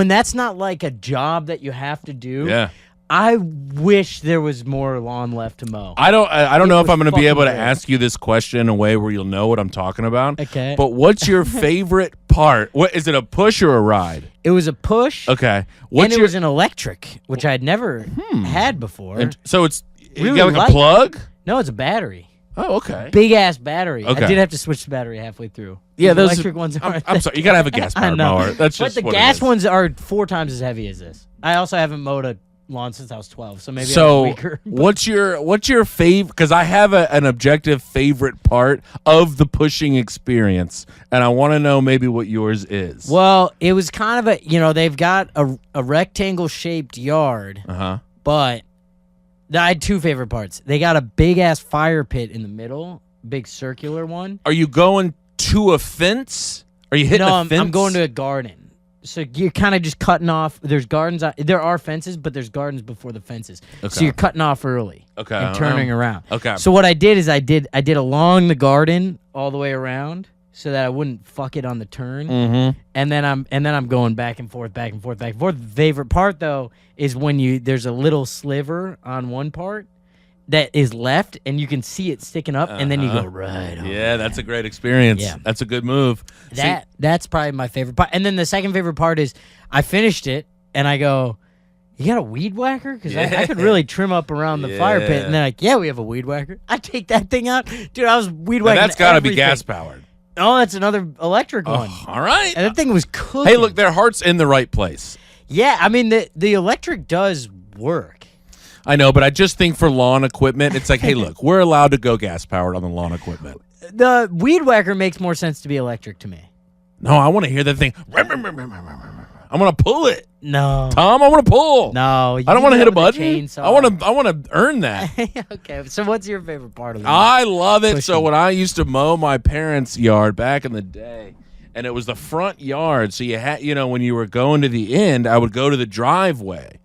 [SPEAKER 1] that's not like a job that you have to do.
[SPEAKER 2] Yeah.
[SPEAKER 1] I wish there was more lawn left to mow.
[SPEAKER 2] I don't know if
[SPEAKER 1] was
[SPEAKER 2] I'm going to be
[SPEAKER 1] fucking
[SPEAKER 2] able to
[SPEAKER 1] great.
[SPEAKER 2] ask you this question in a way where you'll know what I'm talking about.
[SPEAKER 1] Okay.
[SPEAKER 2] But what's your favorite part? What is it, a push or a ride?
[SPEAKER 1] It was a push.
[SPEAKER 2] Okay.
[SPEAKER 1] And it was an electric, which I'd never had before.
[SPEAKER 2] and so it's you
[SPEAKER 1] Really
[SPEAKER 2] got like
[SPEAKER 1] light.
[SPEAKER 2] a plug?
[SPEAKER 1] No, it's a battery.
[SPEAKER 2] Oh, okay.
[SPEAKER 1] Big ass battery.
[SPEAKER 2] Okay.
[SPEAKER 1] I did have to switch the battery halfway through.
[SPEAKER 2] Yeah, those
[SPEAKER 1] electric ones aren't.
[SPEAKER 2] I'm sorry. You got to have a gas
[SPEAKER 1] I
[SPEAKER 2] powered
[SPEAKER 1] know.
[SPEAKER 2] mower. That's just
[SPEAKER 1] But the
[SPEAKER 2] what it
[SPEAKER 1] gas
[SPEAKER 2] is.
[SPEAKER 1] ones are 4 times as heavy as this. I also haven't mowed a lawn since I was 12, so maybe
[SPEAKER 2] So,
[SPEAKER 1] I'm weaker.
[SPEAKER 2] what's your favorite? Because I have an objective favorite part of the pushing experience, and I want to know maybe what yours is.
[SPEAKER 1] Well, it was kind of they've got a rectangle shaped yard, but I had 2 favorite parts. They got a big ass fire pit in the middle, big circular one.
[SPEAKER 2] Are you going to a fence? Are you hitting
[SPEAKER 1] No,
[SPEAKER 2] a fence?
[SPEAKER 1] I'm going to a garden. So you're kind of just cutting off. There's gardens. There are fences, but there's gardens before the fences.
[SPEAKER 2] Okay.
[SPEAKER 1] So you're cutting off early.
[SPEAKER 2] Okay,
[SPEAKER 1] And turning around.
[SPEAKER 2] okay.
[SPEAKER 1] So what I did is I did along the garden all the way around, so that I wouldn't fuck it on the turn.
[SPEAKER 2] Mm-hmm.
[SPEAKER 1] And then I'm going back and forth, back and forth, back and forth. The favorite part though is when there's a little sliver on one part, that is left, and you can see it sticking up, and then you go right over.
[SPEAKER 2] Yeah, that's a great experience.
[SPEAKER 1] Yeah.
[SPEAKER 2] That's a good move.
[SPEAKER 1] That's probably my favorite part. And then the second favorite part is I finished it, and I go, you got a weed whacker? Because I could really trim up around the fire pit. And they're like, yeah, we have a weed whacker. I take that thing out. Dude, I was weed whacking
[SPEAKER 2] That's got to be
[SPEAKER 1] everything.
[SPEAKER 2] gas-powered.
[SPEAKER 1] Oh, that's another electric one.
[SPEAKER 2] All right.
[SPEAKER 1] And that thing was cooking.
[SPEAKER 2] Hey, look, their heart's in the right place.
[SPEAKER 1] Yeah, I mean, the electric does work.
[SPEAKER 2] I know, but I just think for lawn equipment, it's like, hey, look, we're allowed to go gas-powered on the lawn equipment.
[SPEAKER 1] The weed whacker makes more sense to be electric to me.
[SPEAKER 2] No, I want to hear that thing. I'm going to pull it.
[SPEAKER 1] No.
[SPEAKER 2] Tom, I want to pull.
[SPEAKER 1] No.
[SPEAKER 2] I don't want to hit a button.
[SPEAKER 1] Chainsaw.
[SPEAKER 2] I want to earn that.
[SPEAKER 1] Okay, so what's your favorite part of the
[SPEAKER 2] I love it.
[SPEAKER 1] Pushing.
[SPEAKER 2] So when I used to mow my parents' yard back in the day, and it was the front yard, so you had, when you were going to the end, I would go to the driveway.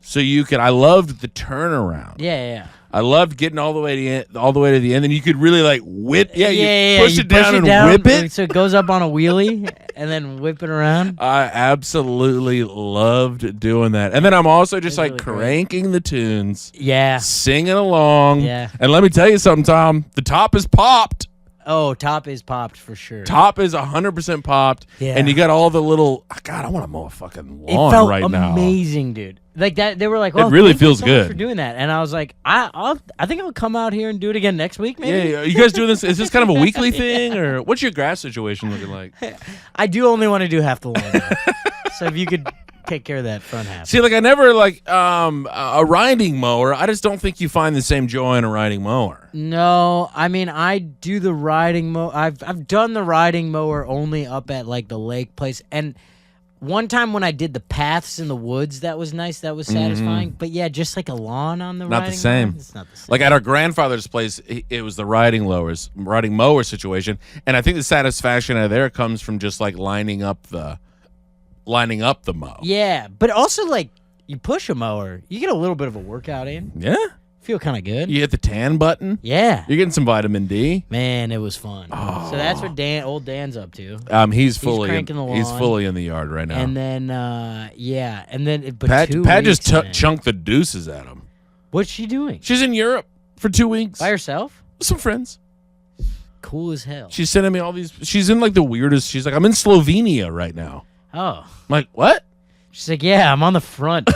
[SPEAKER 2] So I loved the turnaround.
[SPEAKER 1] Yeah.
[SPEAKER 2] I loved getting all the way to the end, and you could really like whip. Yeah, you push
[SPEAKER 1] you
[SPEAKER 2] it down and whip it.
[SPEAKER 1] So it goes up on a wheelie and then whip it around.
[SPEAKER 2] I absolutely loved doing that. And then I'm also just like
[SPEAKER 1] really
[SPEAKER 2] cranking the tunes,
[SPEAKER 1] Yeah.
[SPEAKER 2] singing along.
[SPEAKER 1] Yeah.
[SPEAKER 2] And let me tell you something, Tom. The top is popped.
[SPEAKER 1] Oh, top is popped for sure.
[SPEAKER 2] Top is 100% popped.
[SPEAKER 1] Yeah.
[SPEAKER 2] And you got all the little. God, I want to mow a fucking
[SPEAKER 1] It
[SPEAKER 2] lawn
[SPEAKER 1] felt
[SPEAKER 2] right now.
[SPEAKER 1] amazing, dude. Like that, they were like, "Well,
[SPEAKER 2] really
[SPEAKER 1] thank you
[SPEAKER 2] feels
[SPEAKER 1] so much
[SPEAKER 2] good
[SPEAKER 1] for doing that." And I was like, I think I'll come out here and do it again next week, maybe.
[SPEAKER 2] Yeah, are you guys doing this? Is this kind of a weekly thing, or what's your grass situation looking like?
[SPEAKER 1] I do only want to do half the lawn, though. So if you could take care of that front half.
[SPEAKER 2] See, like I never a riding mower. I just don't think you find the same joy in a riding mower.
[SPEAKER 1] No, I mean I do the riding mower. I've done the riding mower only up at like the lake place, and one time when I did the paths in the woods, that was nice. That was satisfying. But yeah, just like a lawn on the
[SPEAKER 2] Not
[SPEAKER 1] riding
[SPEAKER 2] the same.
[SPEAKER 1] mower, it's not the same.
[SPEAKER 2] Like at our grandfather's place, it was the riding mower situation, and I think the satisfaction out of there comes from just like lining up the mow.
[SPEAKER 1] Yeah, but also like you push a mower, you get a little bit of a workout in.
[SPEAKER 2] Yeah.
[SPEAKER 1] Feel kind of good.
[SPEAKER 2] You hit the tan button.
[SPEAKER 1] Yeah.
[SPEAKER 2] You're getting some vitamin D.
[SPEAKER 1] Man, it was fun. So that's what old Dan's up to.
[SPEAKER 2] He's fully
[SPEAKER 1] cranking the lawn.
[SPEAKER 2] he's fully in the yard right now.
[SPEAKER 1] And then but
[SPEAKER 2] Pat
[SPEAKER 1] 2
[SPEAKER 2] just
[SPEAKER 1] weeks, man.
[SPEAKER 2] chunked the deuces at him.
[SPEAKER 1] What's she doing?
[SPEAKER 2] She's in Europe for 2 weeks
[SPEAKER 1] By herself?
[SPEAKER 2] with some friends.
[SPEAKER 1] Cool as hell.
[SPEAKER 2] She's sending me all these. She's in like the weirdest. She's like, I'm in Slovenia right now.
[SPEAKER 1] Oh.
[SPEAKER 2] I'm like, what?
[SPEAKER 1] She's like, yeah, I'm on the front.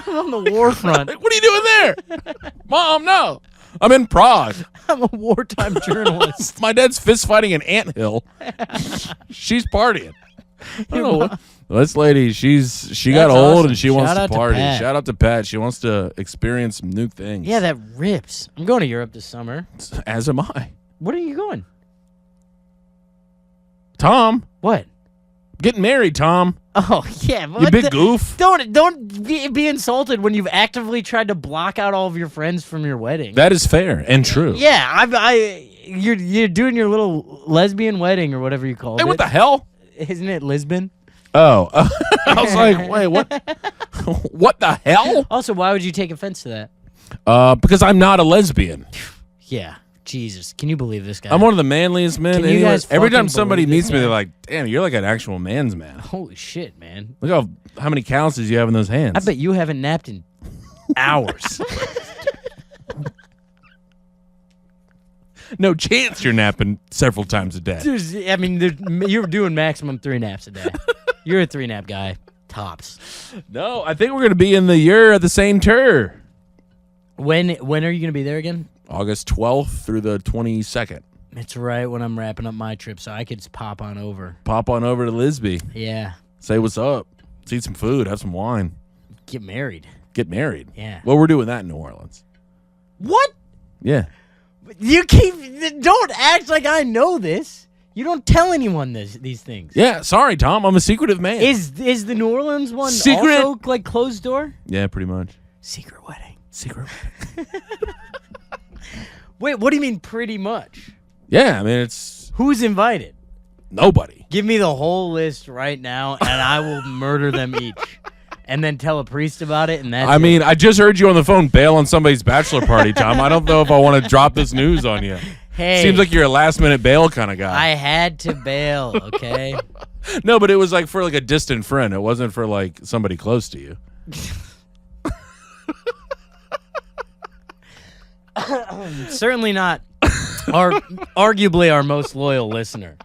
[SPEAKER 1] I'm on the war front.
[SPEAKER 2] Like, what are you doing there? Mom, no. I'm in Prague.
[SPEAKER 1] I'm a wartime journalist.
[SPEAKER 2] My dad's fist fighting an anthill. She's partying. I don't know what. This lady, she got
[SPEAKER 1] That's
[SPEAKER 2] old
[SPEAKER 1] awesome.
[SPEAKER 2] and she
[SPEAKER 1] Shout
[SPEAKER 2] wants
[SPEAKER 1] out
[SPEAKER 2] to
[SPEAKER 1] to
[SPEAKER 2] party.
[SPEAKER 1] Pat.
[SPEAKER 2] Shout out to Pat. She wants to experience some new things.
[SPEAKER 1] Yeah, that rips. I'm going to Europe this summer.
[SPEAKER 2] As am I.
[SPEAKER 1] What are you going?
[SPEAKER 2] Tom,
[SPEAKER 1] What?
[SPEAKER 2] getting married, Tom.
[SPEAKER 1] Oh, yeah.
[SPEAKER 2] You big goof.
[SPEAKER 1] Don't be insulted when you've actively tried to block out all of your friends from your wedding.
[SPEAKER 2] That is fair and true.
[SPEAKER 1] Yeah, you're doing your little lesbian wedding or whatever you call it.
[SPEAKER 2] Hey, what the hell?
[SPEAKER 1] Isn't it Lisbon?
[SPEAKER 2] Oh, I was like, wait, what? What the hell?
[SPEAKER 1] Also, why would you take offense to that?
[SPEAKER 2] Because I'm not a lesbian.
[SPEAKER 1] Yeah. Jesus. Can you believe this guy?
[SPEAKER 2] I'm one of the manliest men.
[SPEAKER 1] Can you
[SPEAKER 2] anywhere.
[SPEAKER 1] guys
[SPEAKER 2] Every time
[SPEAKER 1] fucking
[SPEAKER 2] somebody
[SPEAKER 1] believe
[SPEAKER 2] meets
[SPEAKER 1] this
[SPEAKER 2] me, they're
[SPEAKER 1] guy?
[SPEAKER 2] like, damn, you're like an actual man's man.
[SPEAKER 1] Holy shit, man.
[SPEAKER 2] Look how many calluses you have in those hands.
[SPEAKER 1] I bet you haven't napped in hours.
[SPEAKER 2] No chance you're napping several times a day.
[SPEAKER 1] You're doing maximum 3 naps a day. You're a 3-nap guy. Tops.
[SPEAKER 2] No, I think we're going to be in the year of the same tour.
[SPEAKER 1] When are you going to be there again?
[SPEAKER 2] August 12th through the 22nd.
[SPEAKER 1] It's right when I'm wrapping up my trip, so I could just pop on over.
[SPEAKER 2] Pop on over to Lisby.
[SPEAKER 1] Yeah.
[SPEAKER 2] Say what's up. Let's eat some food. Have some wine.
[SPEAKER 1] Get married.
[SPEAKER 2] Get married.
[SPEAKER 1] Yeah.
[SPEAKER 2] Well, we're doing that in New Orleans.
[SPEAKER 1] What?
[SPEAKER 2] Yeah.
[SPEAKER 1] Don't act like I know this. You don't tell anyone these things.
[SPEAKER 2] Yeah. Sorry, Tom. I'm a secretive man.
[SPEAKER 1] Is the New Orleans one
[SPEAKER 2] Secret?
[SPEAKER 1] also like closed door?
[SPEAKER 2] Yeah, pretty much.
[SPEAKER 1] Secret wedding.
[SPEAKER 2] Secret.
[SPEAKER 1] Wait, what do you mean pretty much?
[SPEAKER 2] Yeah, I mean, it's
[SPEAKER 1] Who's invited?
[SPEAKER 2] nobody.
[SPEAKER 1] Give me the whole list right now, and I will murder them each. And then tell a priest about it, and that's
[SPEAKER 2] I
[SPEAKER 1] it.
[SPEAKER 2] mean, I just heard you on the phone bail on somebody's bachelor party, Tom. I don't know if I want to drop this news on you.
[SPEAKER 1] Hey,
[SPEAKER 2] Seems like you're a last-minute bail kind of guy.
[SPEAKER 1] I had to bail, okay?
[SPEAKER 2] No, but it was like for like a distant friend. It wasn't for like somebody close to you.
[SPEAKER 1] Certainly not. Arguably our most loyal listener.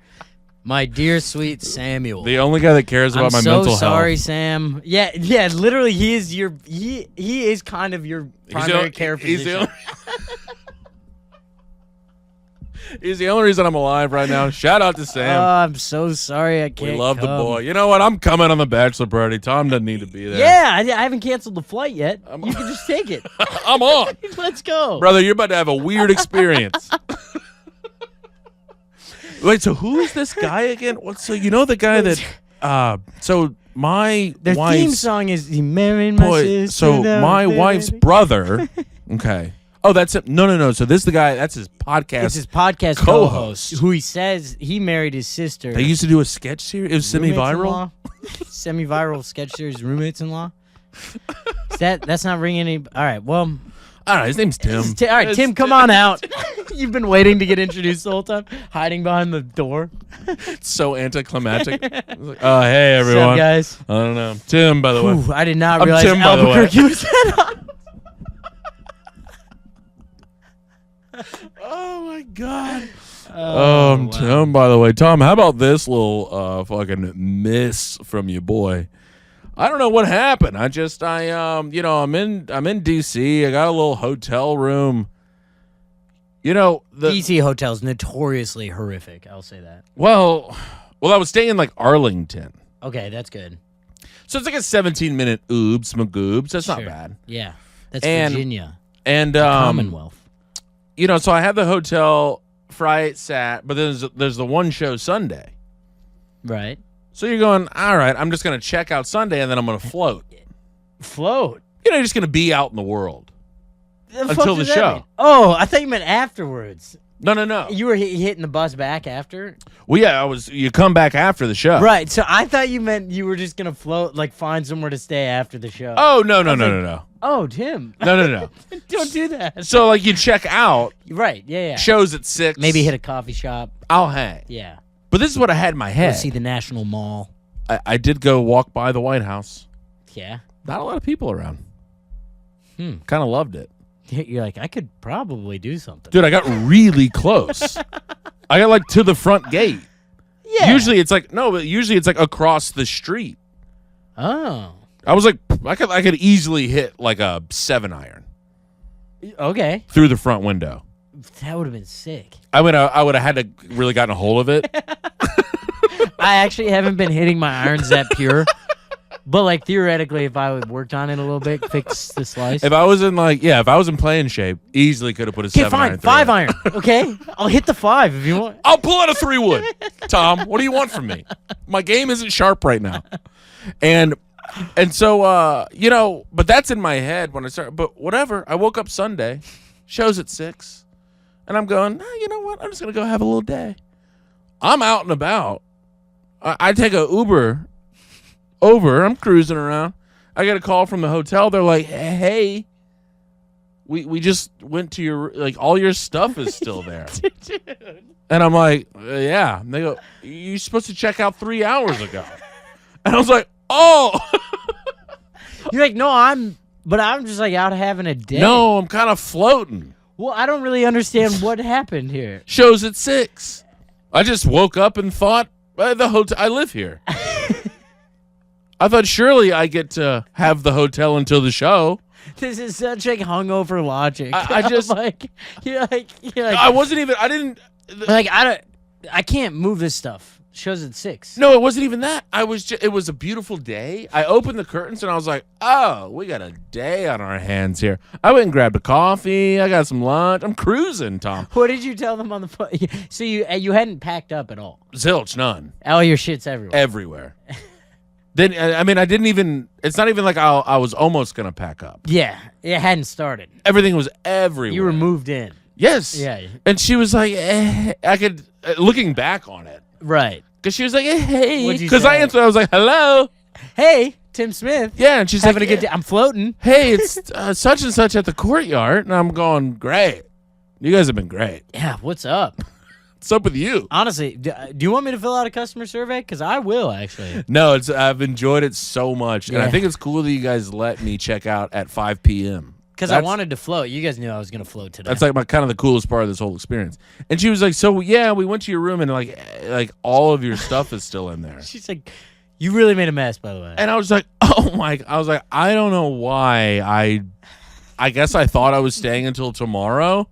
[SPEAKER 1] My dear sweet Samuel.
[SPEAKER 2] The only guy that cares about my mental health.
[SPEAKER 1] I'm so sorry, Sam. Yeah. Literally, he is he is kind of your primary care physician.
[SPEAKER 2] He's the only reason I'm alive right now. Shout out to Sam.
[SPEAKER 1] I'm so sorry I can't.
[SPEAKER 2] We love
[SPEAKER 1] come.
[SPEAKER 2] the boy. You know what? I'm coming on the bachelor party. Tom doesn't need to be there.
[SPEAKER 1] Yeah, I haven't canceled the flight yet. You can just take it.
[SPEAKER 2] I'm on.
[SPEAKER 1] Let's go,
[SPEAKER 2] brother. You're about to have a weird experience. Wait, so who is this guy again? So you know the guy that so my
[SPEAKER 1] Their
[SPEAKER 2] wife's
[SPEAKER 1] theme song is "He married my sister."
[SPEAKER 2] so my wife's brother. Okay. Oh, that's it. No. So this is the guy. That's his podcast.
[SPEAKER 1] It's his podcast co-host, who he says he married his sister.
[SPEAKER 2] They used to do a sketch series. It was semi-viral.
[SPEAKER 1] Semi-viral sketch series, Roommates-in-Law. That's not ringing any. All right. Well.
[SPEAKER 2] I don't know. His name's Tim.
[SPEAKER 1] All right, Tim, come on out. You've been waiting to get introduced the whole time, hiding behind the door.
[SPEAKER 2] It's so anticlimactic. Like, oh, hey, everyone.
[SPEAKER 1] What's up, guys?
[SPEAKER 2] I don't know. Tim, by the way.
[SPEAKER 1] Ooh, I did not realize
[SPEAKER 2] Tim, by the way.
[SPEAKER 1] Albuquerque was that on.
[SPEAKER 2] Oh, my God. I'm Tim, by the way. Tom, how about this little fucking miss from you, boy? I don't know what happened. I'm in DC. I got a little hotel room. You know, the
[SPEAKER 1] DC hotels notoriously horrific. I'll say that.
[SPEAKER 2] Well, I was staying in like Arlington.
[SPEAKER 1] Okay, that's good.
[SPEAKER 2] So it's like a 17-minute oobs magoobs. That's not bad.
[SPEAKER 1] Yeah, that's Virginia
[SPEAKER 2] and
[SPEAKER 1] Commonwealth.
[SPEAKER 2] You know, so I have the hotel Friday, Sat, but there's the one show Sunday.
[SPEAKER 1] Right.
[SPEAKER 2] So you're going, all right, I'm just going to check out Sunday, and then I'm going to float.
[SPEAKER 1] Float?
[SPEAKER 2] You know, you're just going to be out in the world
[SPEAKER 1] The
[SPEAKER 2] until the show.
[SPEAKER 1] Mean? Oh, I thought you meant afterwards.
[SPEAKER 2] No.
[SPEAKER 1] You were hitting the bus back after?
[SPEAKER 2] Well, yeah, you come back after the show.
[SPEAKER 1] Right, so I thought you meant you were just going to float, like find somewhere to stay after the show.
[SPEAKER 2] Oh, no.
[SPEAKER 1] Oh, Tim.
[SPEAKER 2] No.
[SPEAKER 1] Don't do that.
[SPEAKER 2] So, like, you check out.
[SPEAKER 1] Right, yeah.
[SPEAKER 2] Shows at 6.
[SPEAKER 1] Maybe hit a coffee shop.
[SPEAKER 2] I'll hang.
[SPEAKER 1] Yeah.
[SPEAKER 2] But this is what I had in my head.
[SPEAKER 1] Go see the National Mall.
[SPEAKER 2] I did go walk by the White House.
[SPEAKER 1] Yeah.
[SPEAKER 2] Not a lot of people around. Kind of loved it.
[SPEAKER 1] You're like, I could probably do something.
[SPEAKER 2] Dude, I got really close. I got like to the front gate.
[SPEAKER 1] Yeah.
[SPEAKER 2] Usually it's like across the street.
[SPEAKER 1] Oh.
[SPEAKER 2] I was like, I could easily hit like a 7-iron.
[SPEAKER 1] Okay.
[SPEAKER 2] Through the front window.
[SPEAKER 1] That would have been sick.
[SPEAKER 2] I would have had to really gotten a hold of it.
[SPEAKER 1] I actually haven't been hitting my irons that pure. But like theoretically, if I would worked on it a little bit, fix the slice.
[SPEAKER 2] If I was in playing shape, easily could have put a 7-iron.
[SPEAKER 1] 5-iron. Okay, I'll hit the 5 if you want.
[SPEAKER 2] I'll pull out a 3-wood. Tom, what do you want from me? My game isn't sharp right now, and so but that's in my head when I start. But whatever. I woke up Sunday, show's at 6, and I'm going. You know what? I'm just gonna go have a little day. I'm out and about. I take a Uber over. I'm cruising around. I get a call from the hotel. They're like, "Hey, we just went to your all your stuff is still there." And I'm like, "Yeah." And they go, "You're supposed to check out 3 hours ago." And I was like, "Oh."
[SPEAKER 1] You're like, "No, I'm just like out having a day."
[SPEAKER 2] No, I'm kind of floating.
[SPEAKER 1] Well, I don't really understand what happened here.
[SPEAKER 2] Show's at 6. I just woke up and thought, the hotel. I live here. I thought surely I get to have the hotel until the show.
[SPEAKER 1] This is such like hungover logic.
[SPEAKER 2] I just
[SPEAKER 1] you're like
[SPEAKER 2] I wasn't even. I didn't.
[SPEAKER 1] I can't move this stuff. Show's at 6.
[SPEAKER 2] No, it wasn't even that. It was a beautiful day. I opened the curtains and I was like, oh, we got a day on our hands here. I went and grabbed a coffee. I got some lunch. I'm cruising, Tom.
[SPEAKER 1] What did you tell them on the phone? So you hadn't packed up at all?
[SPEAKER 2] Zilch, none.
[SPEAKER 1] All your shit's everywhere.
[SPEAKER 2] Everywhere. Then I mean, I didn't even. It's not even like I was almost gonna pack up.
[SPEAKER 1] Yeah, it hadn't started.
[SPEAKER 2] Everything was everywhere.
[SPEAKER 1] You were moved in.
[SPEAKER 2] Yes.
[SPEAKER 1] Yeah.
[SPEAKER 2] And she was like, I could looking back on it.
[SPEAKER 1] Right.
[SPEAKER 2] Because she was like, hey.
[SPEAKER 1] Because
[SPEAKER 2] I answered, I was like, hello.
[SPEAKER 1] Hey, Tim Smith.
[SPEAKER 2] Yeah, and she's
[SPEAKER 1] having
[SPEAKER 2] like,
[SPEAKER 1] a good day. I'm floating.
[SPEAKER 2] Hey, it's such and such at the courtyard. And I'm going, great. You guys have been great.
[SPEAKER 1] Yeah, what's up?
[SPEAKER 2] What's up with you?
[SPEAKER 1] Honestly, do you want me to fill out a customer survey? Because I will, actually.
[SPEAKER 2] No, I've enjoyed it so much. And I think it's cool that you guys let me check out at 5 p.m.
[SPEAKER 1] Because I wanted to float. You guys knew I was going to float today.
[SPEAKER 2] That's like kind of the coolest part of this whole experience. And she was like, so, yeah, we went to your room and like all of your stuff is still in there.
[SPEAKER 1] She's like, you really made a mess, by the way.
[SPEAKER 2] And I was like, oh, my. I was like, I don't know why. I guess I thought I was staying until tomorrow.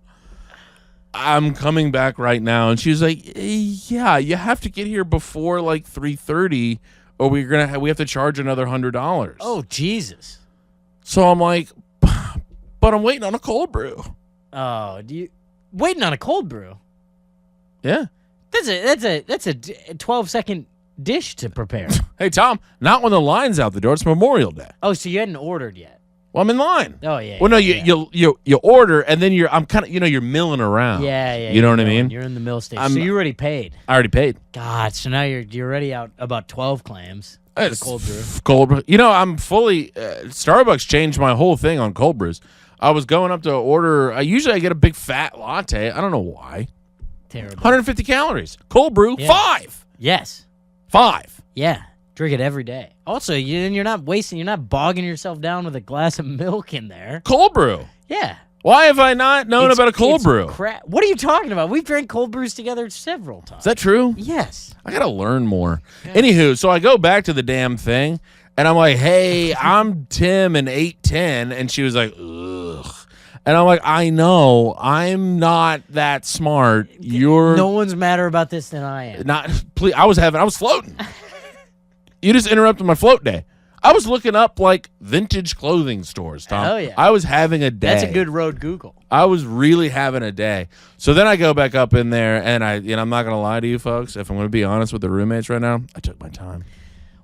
[SPEAKER 2] I'm coming back right now. And she was like, yeah, you have to get here before like 3:30 or we have to charge another $100.
[SPEAKER 1] Oh, Jesus.
[SPEAKER 2] So I'm like, but I'm waiting on a cold brew.
[SPEAKER 1] Oh, waiting on a cold brew?
[SPEAKER 2] Yeah.
[SPEAKER 1] That's a 12-second dish to prepare.
[SPEAKER 2] Hey, Tom, not when the line's out the door. It's Memorial Day.
[SPEAKER 1] Oh, so you hadn't ordered yet?
[SPEAKER 2] Well, I'm in line.
[SPEAKER 1] Oh, yeah.
[SPEAKER 2] Well, no, you order and then I'm kind of you're milling around.
[SPEAKER 1] Yeah.
[SPEAKER 2] You know what I mean?
[SPEAKER 1] You're in the mill station. So you already paid.
[SPEAKER 2] I already paid.
[SPEAKER 1] God, so now you're already out about 12 clams.
[SPEAKER 2] It's
[SPEAKER 1] cold brew.
[SPEAKER 2] Cold brew. I'm fully. Starbucks changed my whole thing on cold brews. I was going up to order. I get a big fat latte. I don't know why.
[SPEAKER 1] Terrible.
[SPEAKER 2] 150 calories. Cold brew,
[SPEAKER 1] Yeah.
[SPEAKER 2] 5.
[SPEAKER 1] Yes.
[SPEAKER 2] 5.
[SPEAKER 1] Yeah. Drink it every day. Also, you're not bogging yourself down with a glass of milk in there.
[SPEAKER 2] Cold brew.
[SPEAKER 1] Yeah.
[SPEAKER 2] Why have I not known about a cold brew?
[SPEAKER 1] What are you talking about? We've drank cold brews together several times.
[SPEAKER 2] Is that true?
[SPEAKER 1] Yes.
[SPEAKER 2] I gotta learn more. Yeah. Anywho, so I go back to the damn thing, and I'm like, "Hey, I'm Tim and 810," and she was like, "Ugh," and I'm like, "I know, I'm not that smart. You're
[SPEAKER 1] no one's madder about this than I am.
[SPEAKER 2] not. Please, I was floating. You just interrupted my float day. I was looking up like vintage clothing stores, Tom.
[SPEAKER 1] Hell yeah.
[SPEAKER 2] I was having a day.
[SPEAKER 1] That's a good road Google.
[SPEAKER 2] I was really having a day. So then I go back up in there, and I'm not gonna lie to you folks. If I'm gonna be honest with the roommates right now, I took my time.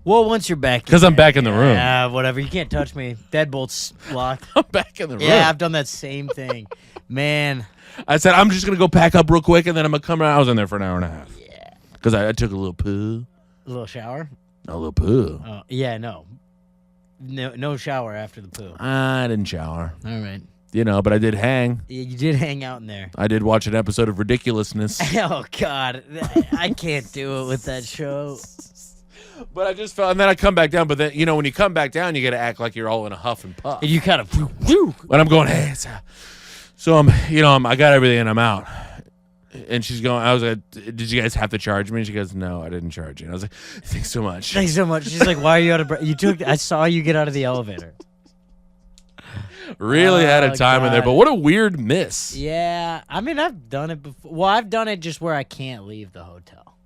[SPEAKER 1] Well, once you're back,
[SPEAKER 2] because I'm back in the room.
[SPEAKER 1] Yeah, whatever. You can't touch me. Deadbolt's locked.
[SPEAKER 2] I'm back in the room.
[SPEAKER 1] Yeah, I've done that same thing, man.
[SPEAKER 2] I said I'm just gonna go pack up real quick, and then I'm gonna come around. I was in there for an hour and a half.
[SPEAKER 1] Yeah.
[SPEAKER 2] Because I took a little poo.
[SPEAKER 1] A little shower.
[SPEAKER 2] A little poo.
[SPEAKER 1] Oh yeah, no. No shower after the poo.
[SPEAKER 2] I didn't shower.
[SPEAKER 1] All right.
[SPEAKER 2] But I did hang.
[SPEAKER 1] Yeah, you did hang out in there.
[SPEAKER 2] I did watch an episode of Ridiculousness.
[SPEAKER 1] Oh, God. I can't do it with that show.
[SPEAKER 2] But I just felt, and then I come back down. But then, when you come back down, you got to act like you're all in a huff and puff.
[SPEAKER 1] And you kind of,
[SPEAKER 2] and I'm going, hey, so I got everything and I'm out. And she's going, I was like, did you guys have to charge me? And she goes, no, I didn't charge you. And I was like, thanks so much.
[SPEAKER 1] Thanks so much. She's like, why are you out of breath? I saw you get out of the elevator.
[SPEAKER 2] Really had a time in there, but what a weird miss.
[SPEAKER 1] Yeah, I mean, I've done it before. Well, I've done it just where I can't leave the hotel.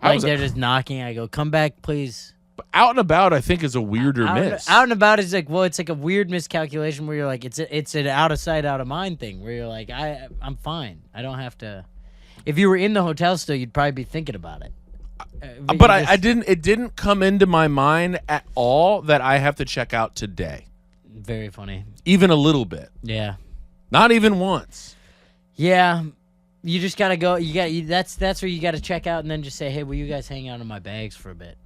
[SPEAKER 1] Like they're just knocking. I go, come back, please.
[SPEAKER 2] Out and about, I think, is a weirder miss.
[SPEAKER 1] Out and about is like, well, it's like a weird miscalculation where you're like, it's an out of sight, out of mind thing where you're like, I'm fine. I don't have to. If you were in the hotel still, you'd probably be thinking about it.
[SPEAKER 2] But I didn't. It didn't come into my mind at all that I have to check out today.
[SPEAKER 1] Very funny.
[SPEAKER 2] Even a little bit.
[SPEAKER 1] Yeah.
[SPEAKER 2] Not even once.
[SPEAKER 1] Yeah. You just gotta go. That's where you gotta check out and then just say, hey, will you guys hang out in my bags for a bit?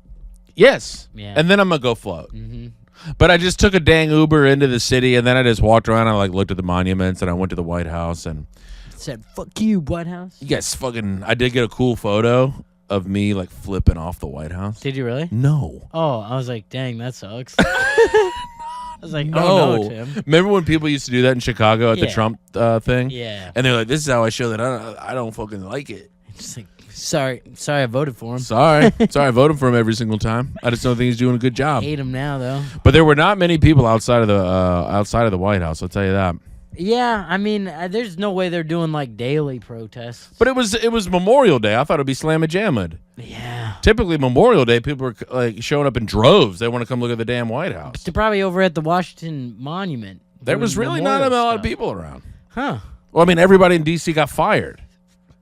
[SPEAKER 2] Yes.
[SPEAKER 1] Yeah.
[SPEAKER 2] And then I'm gonna go float.
[SPEAKER 1] Mm-hmm.
[SPEAKER 2] But I just took a dang Uber into the city, and then I just walked around. I looked at the monuments, and I went to the White House, and
[SPEAKER 1] said, "Fuck you, White House."
[SPEAKER 2] You guys fucking. I did get a cool photo of me flipping off the White House.
[SPEAKER 1] Did you really?
[SPEAKER 2] No.
[SPEAKER 1] Oh, I was like, dang, that sucks. I was like, no, Tim.
[SPEAKER 2] Remember when people used to do that in Chicago at the Trump thing?
[SPEAKER 1] Yeah.
[SPEAKER 2] And they're like, this is how I show that I don't fucking like it.
[SPEAKER 1] Just like, sorry, I voted for him.
[SPEAKER 2] Sorry, I voted for him every single time. I just don't think he's doing a good job.
[SPEAKER 1] I hate him now, though.
[SPEAKER 2] But there were not many people outside of the White House. I'll tell you that.
[SPEAKER 1] Yeah, I mean, there's no way they're doing daily protests.
[SPEAKER 2] But it was Memorial Day. I thought it'd be slamma-jammed.
[SPEAKER 1] Yeah.
[SPEAKER 2] Typically Memorial Day, people are showing up in droves. They want to come look at the damn White House.
[SPEAKER 1] But they're probably over at the Washington Monument.
[SPEAKER 2] There was really not a lot of people around.
[SPEAKER 1] Huh.
[SPEAKER 2] Well, I mean, everybody in D.C. got fired.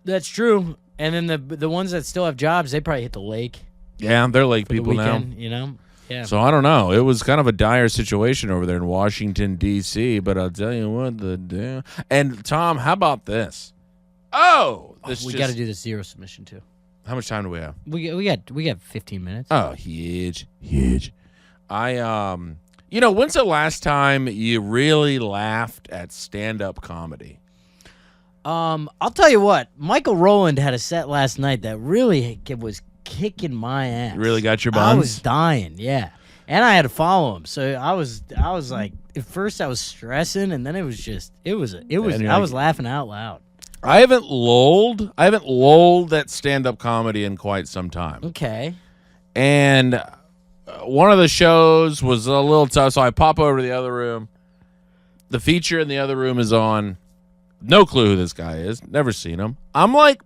[SPEAKER 1] That's true. And then the ones that still have jobs, they probably hit the lake.
[SPEAKER 2] Yeah, they're lake people now.
[SPEAKER 1] You know? Yeah.
[SPEAKER 2] So I don't know. It was kind of a dire situation over there in Washington, D.C., but I'll tell you what, and Tom, how about this? We
[SPEAKER 1] got to do the zero submission too.
[SPEAKER 2] How much time do we have?
[SPEAKER 1] We got 15 minutes.
[SPEAKER 2] Oh, huge. When's the last time you really laughed at stand-up comedy?
[SPEAKER 1] I'll tell you what. Michael Rowland had a set last night that really was kicking my ass.
[SPEAKER 2] You really got your buns?
[SPEAKER 1] I was dying, yeah. And I had to follow him, so I was like, at first I was stressing, and then it was just I was laughing out loud.
[SPEAKER 2] I haven't lulled that stand-up comedy in quite some time.
[SPEAKER 1] Okay.
[SPEAKER 2] And one of the shows was a little tough, so I pop over to the other room. The feature in the other room is on. No clue who this guy is. Never seen him. I'm like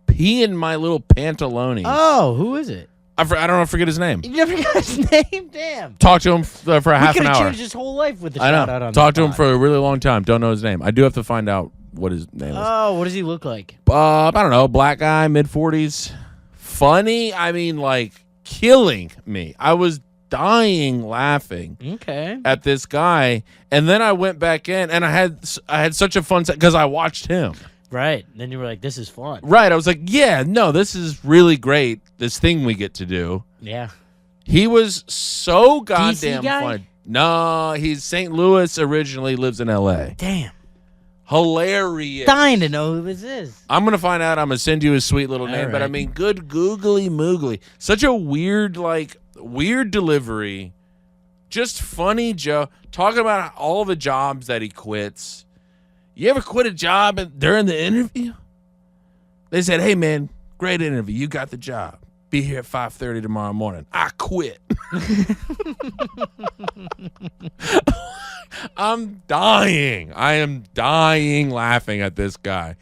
[SPEAKER 2] peeing my little pantalones.
[SPEAKER 1] Oh, who is it?
[SPEAKER 2] I don't know. I forget his name.
[SPEAKER 1] You never got his name? Damn.
[SPEAKER 2] Talked to him for a half an
[SPEAKER 1] We could
[SPEAKER 2] hour.
[SPEAKER 1] have changed his whole life with the
[SPEAKER 2] I
[SPEAKER 1] shout out
[SPEAKER 2] know.
[SPEAKER 1] on
[SPEAKER 2] Talked
[SPEAKER 1] the
[SPEAKER 2] to him
[SPEAKER 1] pod.
[SPEAKER 2] for a really long time. Don't know his name. I do have to find out what his name is.
[SPEAKER 1] Oh, what does he look like?
[SPEAKER 2] I don't know. Black guy, mid-40s. Funny. I mean, like, killing me. I was dying laughing
[SPEAKER 1] Okay.
[SPEAKER 2] at this guy. And then I went back in, and I had such a fun set because I watched him.
[SPEAKER 1] Right. Then you were like, this is fun.
[SPEAKER 2] Right. I was like, yeah, no, this is really great, this thing we get to do.
[SPEAKER 1] Yeah.
[SPEAKER 2] He was so goddamn
[SPEAKER 1] guy?
[SPEAKER 2] fun. No, he's St. Louis originally, lives in L.A.
[SPEAKER 1] Damn.
[SPEAKER 2] Hilarious.
[SPEAKER 1] Dying to know who this is.
[SPEAKER 2] I'm going to find out. I'm going to send you his sweet little
[SPEAKER 1] All
[SPEAKER 2] name. But I
[SPEAKER 1] right.
[SPEAKER 2] mean, good googly moogly. Such a weird delivery. Just funny Joe. Talking about all the jobs that he quits. You ever quit a job during the interview? They said, hey, man, great interview. You got the job. Be here at 5:30 tomorrow morning. I quit. I'm dying. I am dying laughing at this guy.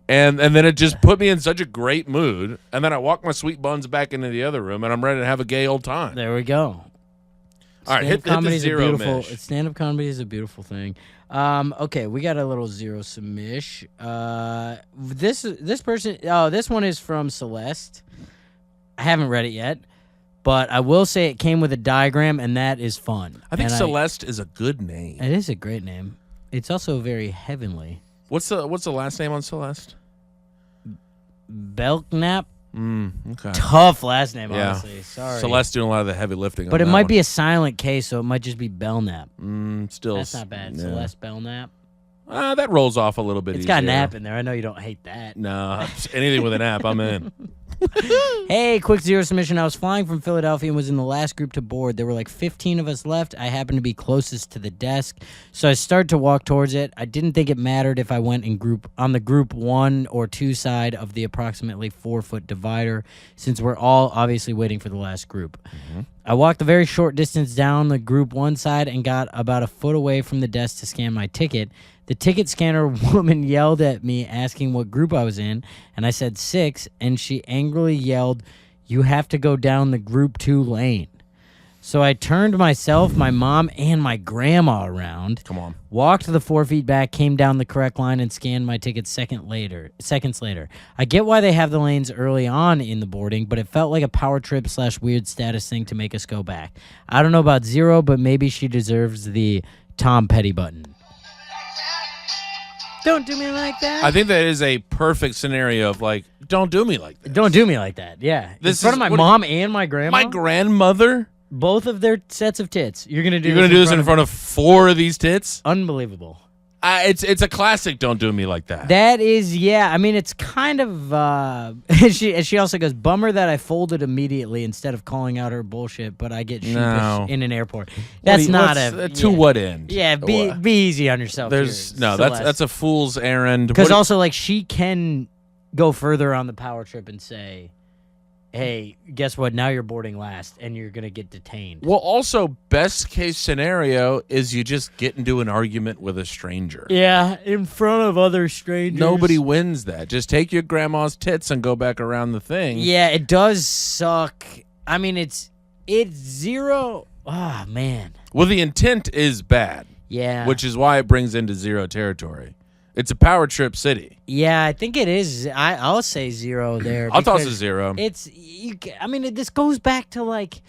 [SPEAKER 2] And then it just put me in such a great mood. And then I walk my sweet buns back into the other room, and I'm ready to have a gay old time.
[SPEAKER 1] There we go.
[SPEAKER 2] All right, hit the zero mish.
[SPEAKER 1] Stand-up comedy is a beautiful thing. Okay, we got a little zero submish. This person. Oh, this one is from Celeste. I haven't read it yet, but I will say it came with a diagram, and that is fun.
[SPEAKER 2] I think
[SPEAKER 1] And
[SPEAKER 2] Celeste is a good name.
[SPEAKER 1] It is a great name. It's also very heavenly.
[SPEAKER 2] What's the last name on Celeste?
[SPEAKER 1] Belknap.
[SPEAKER 2] Okay.
[SPEAKER 1] Tough last name,
[SPEAKER 2] Yeah.
[SPEAKER 1] honestly. Sorry.
[SPEAKER 2] Celeste doing a lot of the heavy lifting.
[SPEAKER 1] But
[SPEAKER 2] on
[SPEAKER 1] it
[SPEAKER 2] that
[SPEAKER 1] might
[SPEAKER 2] one.
[SPEAKER 1] be a silent K, so it might just be Belknap.
[SPEAKER 2] Still.
[SPEAKER 1] That's not bad.
[SPEAKER 2] Yeah.
[SPEAKER 1] Celeste Belknap.
[SPEAKER 2] That rolls off a little bit
[SPEAKER 1] It's
[SPEAKER 2] easier.
[SPEAKER 1] got nap in there. I know you don't hate that.
[SPEAKER 2] No, anything with an app, I'm in.
[SPEAKER 1] Hey, quick zero submission. I was flying from Philadelphia and was in the last group to board. There were like 15 of us left. I happened to be closest to the desk, so I started to walk towards it. I didn't think it mattered if I went on the group 1 or 2 side of the approximately 4-foot divider, since we're all obviously waiting for the last group. I walked a very short distance down the group 1 side and got about a foot away from the desk to scan my ticket. The ticket scanner woman yelled at me asking what group I was in, and I said 6, and she angrily yelled, "You have to go down the group 2 lane." So I turned myself, my mom, and my grandma around.
[SPEAKER 2] Come on.
[SPEAKER 1] Walked the 4 feet back, came down the correct line, and scanned my ticket seconds later. I get why they have the lanes early on in the boarding, but it felt like a power trip / weird status thing to make us go back. I don't know about Zero, but maybe she deserves the Tom Petty button. Don't do me like that.
[SPEAKER 2] I think that is a perfect scenario of like, don't do me like this.
[SPEAKER 1] Don't do me like that. Yeah.
[SPEAKER 2] This
[SPEAKER 1] in front
[SPEAKER 2] is-
[SPEAKER 1] of my
[SPEAKER 2] what-
[SPEAKER 1] mom and my grandma.
[SPEAKER 2] My grandmother?
[SPEAKER 1] Both of their sets of tits. You're gonna do.
[SPEAKER 2] You're going to do this in front of 4 of these tits?
[SPEAKER 1] Unbelievable.
[SPEAKER 2] It's a classic don't do me like that.
[SPEAKER 1] That is, yeah. I mean, it's kind of. She also goes, bummer that I folded immediately instead of calling out her bullshit, but I get sheepish
[SPEAKER 2] No.
[SPEAKER 1] in an airport. That's not
[SPEAKER 2] to what end?
[SPEAKER 1] Yeah, be easy on yourself.
[SPEAKER 2] There's that's a fool's errand.
[SPEAKER 1] Because
[SPEAKER 2] What-
[SPEAKER 1] also, like, she can go further on the power trip and say, hey, guess what? Now you're boarding last, and you're going to get detained.
[SPEAKER 2] Well, also, best case scenario is you just get into an argument with a stranger.
[SPEAKER 1] Yeah, in front of other strangers.
[SPEAKER 2] Nobody wins that. Just take your grandma's tits and go back around the thing.
[SPEAKER 1] Yeah, it does suck. I mean, it's zero. Ah, man.
[SPEAKER 2] Well, the intent is bad,
[SPEAKER 1] Yeah.
[SPEAKER 2] which is why it brings into zero territory. It's a power trip city.
[SPEAKER 1] Yeah, I think it is. I'll say zero there.
[SPEAKER 2] I'll toss a
[SPEAKER 1] because
[SPEAKER 2] zero.
[SPEAKER 1] This goes back to like,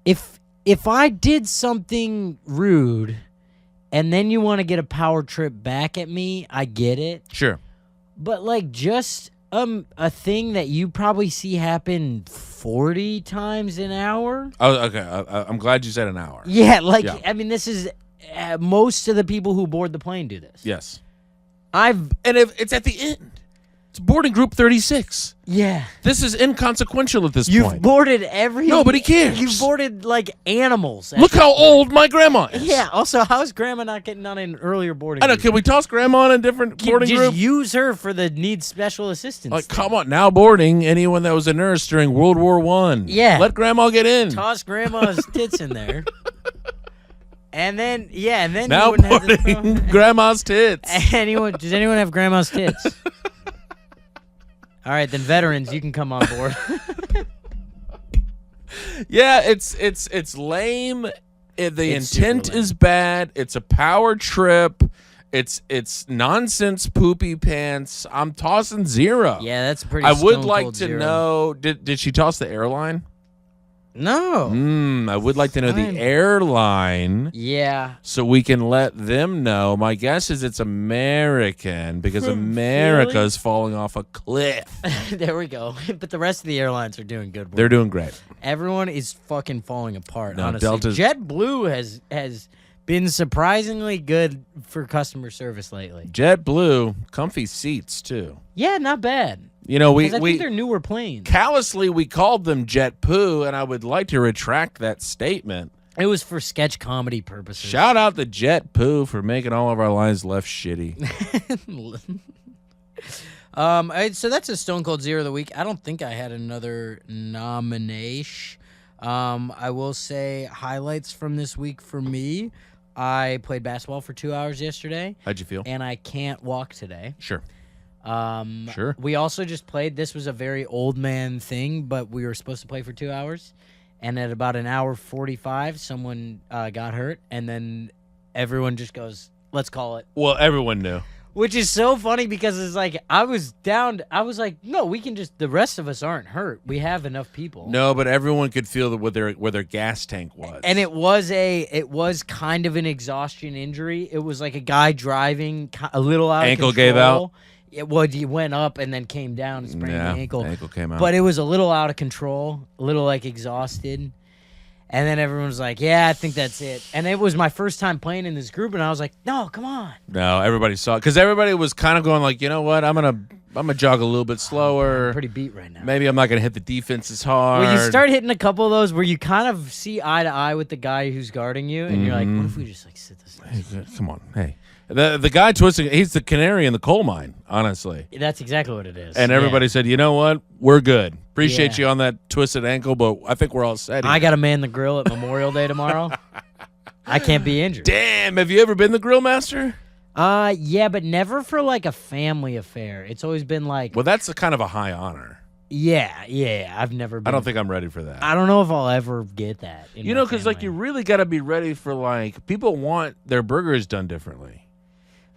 [SPEAKER 1] if I did something rude, and then you want to get a power trip back at me, I get it.
[SPEAKER 2] Sure.
[SPEAKER 1] But like just a thing that you probably see happen 40 times an hour.
[SPEAKER 2] Oh, okay. I'm glad you said an hour.
[SPEAKER 1] Yeah, like
[SPEAKER 2] Yeah.
[SPEAKER 1] I mean, this is most of the people who board the plane do this.
[SPEAKER 2] Yes.
[SPEAKER 1] I've
[SPEAKER 2] And if it's at the end. It's boarding group 36.
[SPEAKER 1] Yeah.
[SPEAKER 2] This is inconsequential at this
[SPEAKER 1] You've
[SPEAKER 2] point.
[SPEAKER 1] boarded every...
[SPEAKER 2] Nobody cares.
[SPEAKER 1] You've boarded, like, animals.
[SPEAKER 2] Look how old my grandma is.
[SPEAKER 1] Yeah. Also, how is Grandma not getting on an earlier boarding
[SPEAKER 2] I know.
[SPEAKER 1] group?
[SPEAKER 2] Can we toss grandma in a different boarding
[SPEAKER 1] Just
[SPEAKER 2] group?
[SPEAKER 1] use her for the needs special assistance.
[SPEAKER 2] Like,
[SPEAKER 1] thing.
[SPEAKER 2] come on. Now boarding anyone that was a nurse during World War I.
[SPEAKER 1] Yeah.
[SPEAKER 2] Let grandma get in.
[SPEAKER 1] Toss Grandma's tits in there. And then,
[SPEAKER 2] Now
[SPEAKER 1] you wouldn't have this
[SPEAKER 2] boarding
[SPEAKER 1] problem.
[SPEAKER 2] grandma's tits.
[SPEAKER 1] Does anyone have Grandma's tits? All right, then veterans, you can come on board.
[SPEAKER 2] Yeah, it's lame. The
[SPEAKER 1] It's super
[SPEAKER 2] intent
[SPEAKER 1] lame.
[SPEAKER 2] is bad. It's a power trip. It's nonsense poopy pants. I'm tossing 0.
[SPEAKER 1] Yeah, that's pretty.
[SPEAKER 2] I would
[SPEAKER 1] stone
[SPEAKER 2] like
[SPEAKER 1] cold
[SPEAKER 2] to
[SPEAKER 1] zero.
[SPEAKER 2] know. Did she toss the airline?
[SPEAKER 1] No.
[SPEAKER 2] I would like to know
[SPEAKER 1] Fine.
[SPEAKER 2] the airline
[SPEAKER 1] Yeah.
[SPEAKER 2] so we can let them know. My guess is it's American because
[SPEAKER 1] From
[SPEAKER 2] America
[SPEAKER 1] Philly?
[SPEAKER 2] is falling off a cliff.
[SPEAKER 1] There we go. But the rest of the airlines are doing good work.
[SPEAKER 2] They're doing great.
[SPEAKER 1] Everyone is fucking falling apart.
[SPEAKER 2] No,
[SPEAKER 1] honestly,
[SPEAKER 2] Delta's-
[SPEAKER 1] JetBlue has been surprisingly good for customer service lately.
[SPEAKER 2] JetBlue, comfy seats too.
[SPEAKER 1] Yeah, not bad.
[SPEAKER 2] You know,
[SPEAKER 1] 'Cause I
[SPEAKER 2] we
[SPEAKER 1] think they're newer planes.
[SPEAKER 2] callously we called them jet poo, and I would like to retract that statement.
[SPEAKER 1] It was for sketch comedy purposes.
[SPEAKER 2] Shout out to jet poo for making all of our lines left shitty.
[SPEAKER 1] So that's a Stone Cold Zero of the week. I don't think I had another nomination. I will say highlights from this week for me. I played basketball for 2 hours yesterday,
[SPEAKER 2] How'd you feel?
[SPEAKER 1] and I can't walk today.
[SPEAKER 2] Sure.
[SPEAKER 1] Sure. We also just played. This was a very old man thing, but we were supposed to play for 2 hours, and at about an hour 45, someone got hurt, and then everyone just goes, "Let's call it."
[SPEAKER 2] Well, everyone knew.
[SPEAKER 1] Which is so funny because it's like I was down. I was like, "No, we can just. The rest of us aren't hurt. We have enough people."
[SPEAKER 2] No, but everyone could feel where their gas tank was.
[SPEAKER 1] And it was kind of an exhaustion injury. It was like a guy driving a little out
[SPEAKER 2] Ankle
[SPEAKER 1] of control.
[SPEAKER 2] gave out?
[SPEAKER 1] He went up and then came down and sprained
[SPEAKER 2] Yeah,
[SPEAKER 1] the ankle.
[SPEAKER 2] ankle came out.
[SPEAKER 1] But it was a little out of control, a little like exhausted. And then everyone was like, "Yeah, I think that's it." And it was my first time playing in this group, and I was like, "No, come on."
[SPEAKER 2] No, everybody saw it because everybody was kind of going like, you know what, I'm gonna jog a little bit slower.
[SPEAKER 1] I'm pretty beat right now.
[SPEAKER 2] Maybe I'm not gonna hit the defense as hard.
[SPEAKER 1] Well, you start hitting a couple of those where you kind of see eye to eye with the guy who's guarding you, and you're like, "What if we just like sit this?"
[SPEAKER 2] Hey, come on, hey. The guy twisting, he's the canary in the coal mine, honestly.
[SPEAKER 1] That's exactly what it is.
[SPEAKER 2] And
[SPEAKER 1] Yeah.
[SPEAKER 2] everybody said, you know what, we're good. Appreciate
[SPEAKER 1] Yeah.
[SPEAKER 2] you on that twisted ankle, but I think we're all set here.
[SPEAKER 1] I got to man the grill at Memorial Day tomorrow. I can't be injured.
[SPEAKER 2] Damn, have you ever been the grill master?
[SPEAKER 1] Yeah, but never for like a family affair. It's always been like,
[SPEAKER 2] Well, that's a kind of a high honor.
[SPEAKER 1] yeah. I've never been.
[SPEAKER 2] I don't think I'm ready for that.
[SPEAKER 1] I don't know if I'll ever get that.
[SPEAKER 2] You know, because like you really got to be ready for like people want their burgers done differently.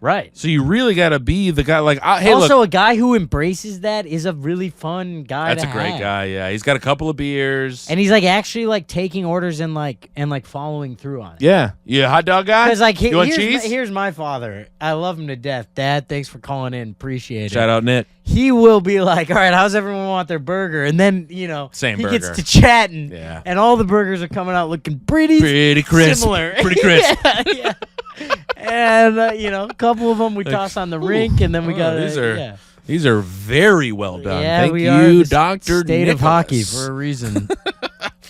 [SPEAKER 1] right.
[SPEAKER 2] So you really got to be the guy. Like, hey,
[SPEAKER 1] Also,
[SPEAKER 2] look,
[SPEAKER 1] a guy who embraces that is a really fun guy.
[SPEAKER 2] that's a great
[SPEAKER 1] have.
[SPEAKER 2] guy. Yeah, he's got a couple of beers.
[SPEAKER 1] and he's like actually like taking orders and like following through on it.
[SPEAKER 2] yeah, hot dog guy.
[SPEAKER 1] Because like
[SPEAKER 2] you want
[SPEAKER 1] here's,
[SPEAKER 2] cheese?
[SPEAKER 1] here's my father. I love him to death. Dad, thanks for calling in. Appreciate it.
[SPEAKER 2] Shout out Nick.
[SPEAKER 1] He will be like, all right, how's everyone want their burger? And then,
[SPEAKER 2] Same
[SPEAKER 1] he
[SPEAKER 2] burger.
[SPEAKER 1] gets to chatting.
[SPEAKER 2] Yeah.
[SPEAKER 1] And all the burgers are coming out looking pretty
[SPEAKER 2] crisp.
[SPEAKER 1] similar.
[SPEAKER 2] Pretty crisp.
[SPEAKER 1] yeah. And, a couple of them we toss on the rink, and then we got
[SPEAKER 2] These are very well done.
[SPEAKER 1] Yeah,
[SPEAKER 2] Thank
[SPEAKER 1] we are
[SPEAKER 2] you,
[SPEAKER 1] the
[SPEAKER 2] Dr.
[SPEAKER 1] state of hockey
[SPEAKER 2] Nicholas.
[SPEAKER 1] for a reason.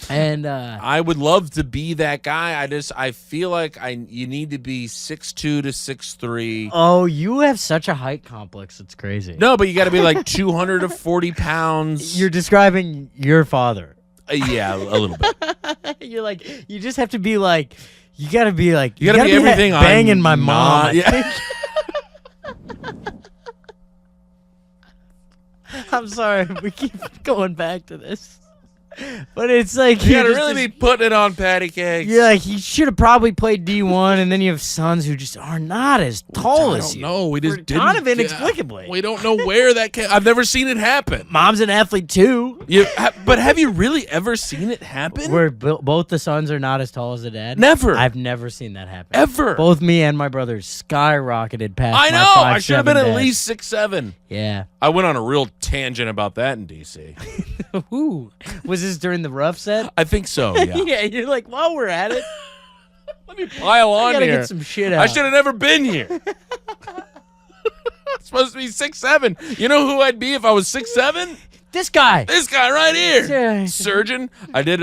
[SPEAKER 1] And
[SPEAKER 2] I would love to be that guy. I feel like you need to be 6'2" to 6'3".
[SPEAKER 1] oh, you have such a height complex. It's crazy.
[SPEAKER 2] No, but you got to be like 240 pounds.
[SPEAKER 1] You're describing your father.
[SPEAKER 2] Yeah, a little bit.
[SPEAKER 1] You're like, you just have to be like, you gotta be like,
[SPEAKER 2] You gotta be everything I'm
[SPEAKER 1] banging my mom.
[SPEAKER 2] not- yeah.
[SPEAKER 1] I'm sorry, we keep going back to this, but it's like
[SPEAKER 2] You
[SPEAKER 1] you're
[SPEAKER 2] gotta
[SPEAKER 1] just
[SPEAKER 2] really be putting it on patty cakes.
[SPEAKER 1] You're like, you should have probably played D1, and then you have sons who just are not as tall
[SPEAKER 2] I
[SPEAKER 1] as
[SPEAKER 2] don't
[SPEAKER 1] you.
[SPEAKER 2] know. We just
[SPEAKER 1] For-
[SPEAKER 2] didn't.
[SPEAKER 1] kind of inexplicably.
[SPEAKER 2] We don't know where that came. I've never seen it happen.
[SPEAKER 1] Mom's an athlete too.
[SPEAKER 2] But have you really ever seen it happen?
[SPEAKER 1] Where both the sons are not as tall as the dad.
[SPEAKER 2] Never.
[SPEAKER 1] I've never seen that happen.
[SPEAKER 2] Ever.
[SPEAKER 1] Both me and my brothers skyrocketed past.
[SPEAKER 2] I
[SPEAKER 1] my
[SPEAKER 2] know. I should have
[SPEAKER 1] 5'7"
[SPEAKER 2] been at
[SPEAKER 1] dad.
[SPEAKER 2] least 6'7".
[SPEAKER 1] Yeah.
[SPEAKER 2] I went on a real tangent about that in DC.
[SPEAKER 1] Ooh. Was this during the rough set?
[SPEAKER 2] I think so. Yeah.
[SPEAKER 1] Yeah, you're like, while we're at it,
[SPEAKER 2] Let me pile
[SPEAKER 1] I
[SPEAKER 2] on
[SPEAKER 1] gotta
[SPEAKER 2] here.
[SPEAKER 1] get some shit out.
[SPEAKER 2] I should have never been here. supposed to be 6'7". You know who I'd be if I was 6'7"?
[SPEAKER 1] This guy.
[SPEAKER 2] This guy right here.
[SPEAKER 1] Yeah.
[SPEAKER 2] Surgeon. I did,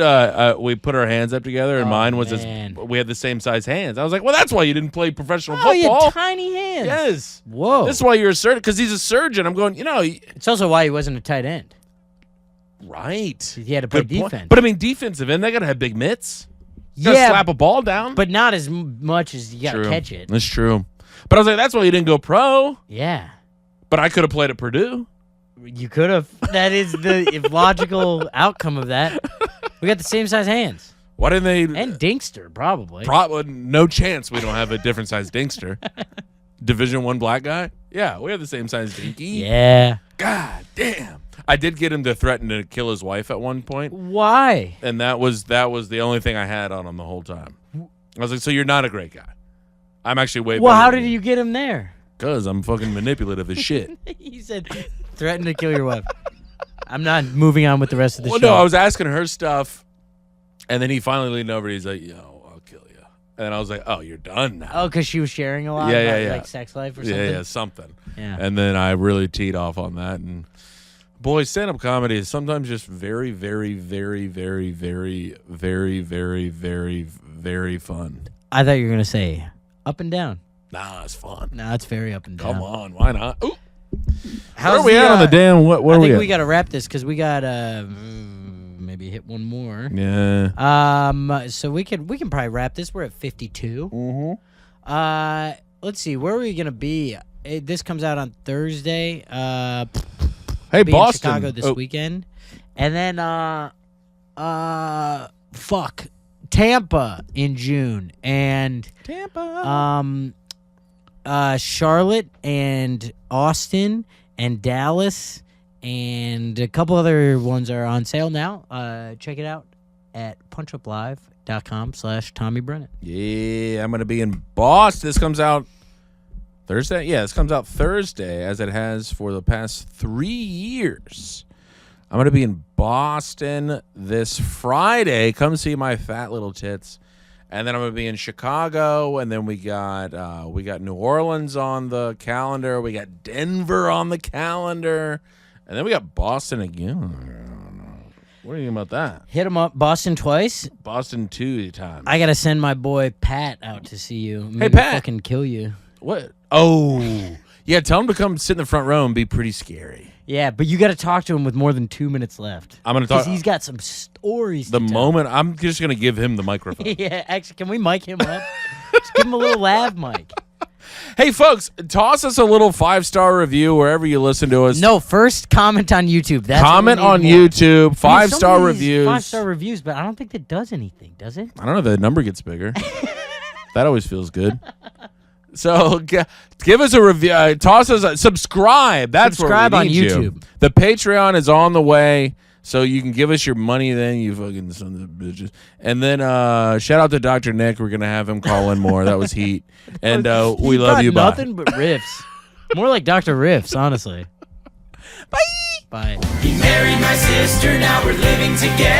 [SPEAKER 2] we put our hands up together, and mine was we had the same size hands. I was like, well, that's why you didn't play professional
[SPEAKER 1] Oh, you
[SPEAKER 2] football.
[SPEAKER 1] had tiny hands.
[SPEAKER 2] Yes.
[SPEAKER 1] Whoa.
[SPEAKER 2] This is why you're a surgeon, because he's a surgeon. I'm going,
[SPEAKER 1] It's also why he wasn't a tight end.
[SPEAKER 2] right.
[SPEAKER 1] He had to play
[SPEAKER 2] Good point.
[SPEAKER 1] defense.
[SPEAKER 2] But I mean, defensive end, they got to have big mitts. Gotta slap a ball down.
[SPEAKER 1] But not as much as you got to
[SPEAKER 2] True.
[SPEAKER 1] catch it.
[SPEAKER 2] That's true. But I was like, that's why you didn't go pro.
[SPEAKER 1] Yeah.
[SPEAKER 2] But I could have played at Purdue.
[SPEAKER 1] You could have. That is the logical outcome of that. We got the same size hands.
[SPEAKER 2] Why didn't they?
[SPEAKER 1] And Dinkster, probably.
[SPEAKER 2] No chance we don't have a different size Dinkster. Division I black guy? Yeah, we have the same size Dinky.
[SPEAKER 1] Yeah.
[SPEAKER 2] God damn. I did get him to threaten to kill his wife at one point.
[SPEAKER 1] Why?
[SPEAKER 2] And that was the only thing I had on him the whole time. I was like, so you're not a great guy. I'm actually way better.
[SPEAKER 1] Well, how did you get him there?
[SPEAKER 2] Because I'm fucking manipulative as shit.
[SPEAKER 1] You said threaten to kill your wife. I'm not moving on with the rest of the show.
[SPEAKER 2] No, I was asking her stuff, and then he finally leaned over. He's like, yo, I'll kill you. And I was like, oh, you're done now.
[SPEAKER 1] Oh, because she was sharing a lot about like sex life or something?
[SPEAKER 2] Yeah, something.
[SPEAKER 1] Yeah.
[SPEAKER 2] And then I really teed off on that. And boy, stand-up comedy is sometimes just very, very, very, very, very, very, very, very, very fun.
[SPEAKER 1] I thought you were going to say up and down.
[SPEAKER 2] Nah, it's fun.
[SPEAKER 1] No, it's very up and down.
[SPEAKER 2] Come on, why not? Ooh.
[SPEAKER 1] Where
[SPEAKER 2] are we at on the damn? Where
[SPEAKER 1] I
[SPEAKER 2] are we
[SPEAKER 1] think
[SPEAKER 2] at?
[SPEAKER 1] we got to wrap this because we got maybe hit one more.
[SPEAKER 2] Yeah.
[SPEAKER 1] So we can probably wrap this. We're at 52.
[SPEAKER 2] Mm-hmm.
[SPEAKER 1] Let's see. Where are we gonna be? This comes out on Thursday.
[SPEAKER 2] Hey,
[SPEAKER 1] be
[SPEAKER 2] Boston.
[SPEAKER 1] in Chicago this weekend, and then Tampa in June, and Charlotte and Austin and Dallas and a couple other ones are on sale now. Check it out at punchuplive.com/Tommy Brennan.
[SPEAKER 2] Yeah, I'm going to be in Boston. This comes out Thursday? Yeah, this comes out Thursday, as it has for the past 3 years. I'm going to be in Boston this Friday. Come see my fat little tits. And then I'm going to be in Chicago, and then we got New Orleans on the calendar. We got Denver on the calendar. And then we got Boston again. What do you think about that?
[SPEAKER 1] Hit him up. Boston twice.
[SPEAKER 2] Boston 2 times.
[SPEAKER 1] I got to send my boy Pat out to see you.
[SPEAKER 2] Hey, Pat.
[SPEAKER 1] Fucking kill you.
[SPEAKER 2] What? Oh. Yeah, tell him to come sit in the front row and be pretty scary.
[SPEAKER 1] Yeah, but you got to talk to him with more than 2 minutes left.
[SPEAKER 2] I'm going to talk.
[SPEAKER 1] Because he's got some stories
[SPEAKER 2] The
[SPEAKER 1] to tell.
[SPEAKER 2] moment, I'm just going to give him the microphone.
[SPEAKER 1] Yeah, actually, can we mic him up? Just give him a little lav mic.
[SPEAKER 2] Hey, folks, toss us a little 5-star review wherever you listen to us.
[SPEAKER 1] No, first comment on YouTube. That's
[SPEAKER 2] comment on
[SPEAKER 1] more.
[SPEAKER 2] YouTube, 5-star reviews.
[SPEAKER 1] 5-star reviews, but I don't think that does anything, does it?
[SPEAKER 2] I don't know. The number gets bigger. That always feels good. So give us a review. Toss us subscribe. That's
[SPEAKER 1] subscribe
[SPEAKER 2] where we need
[SPEAKER 1] on YouTube.
[SPEAKER 2] You. The Patreon is on the way, so you can give us your money. Then you fucking sons of bitches. And then shout out to Dr. Nick. We're gonna have him call in more. That was heat. And we love you.
[SPEAKER 1] Nothing but riffs. More like Dr. Riffs, honestly.
[SPEAKER 2] Bye.
[SPEAKER 1] Bye.
[SPEAKER 4] He married my sister, now we're living together.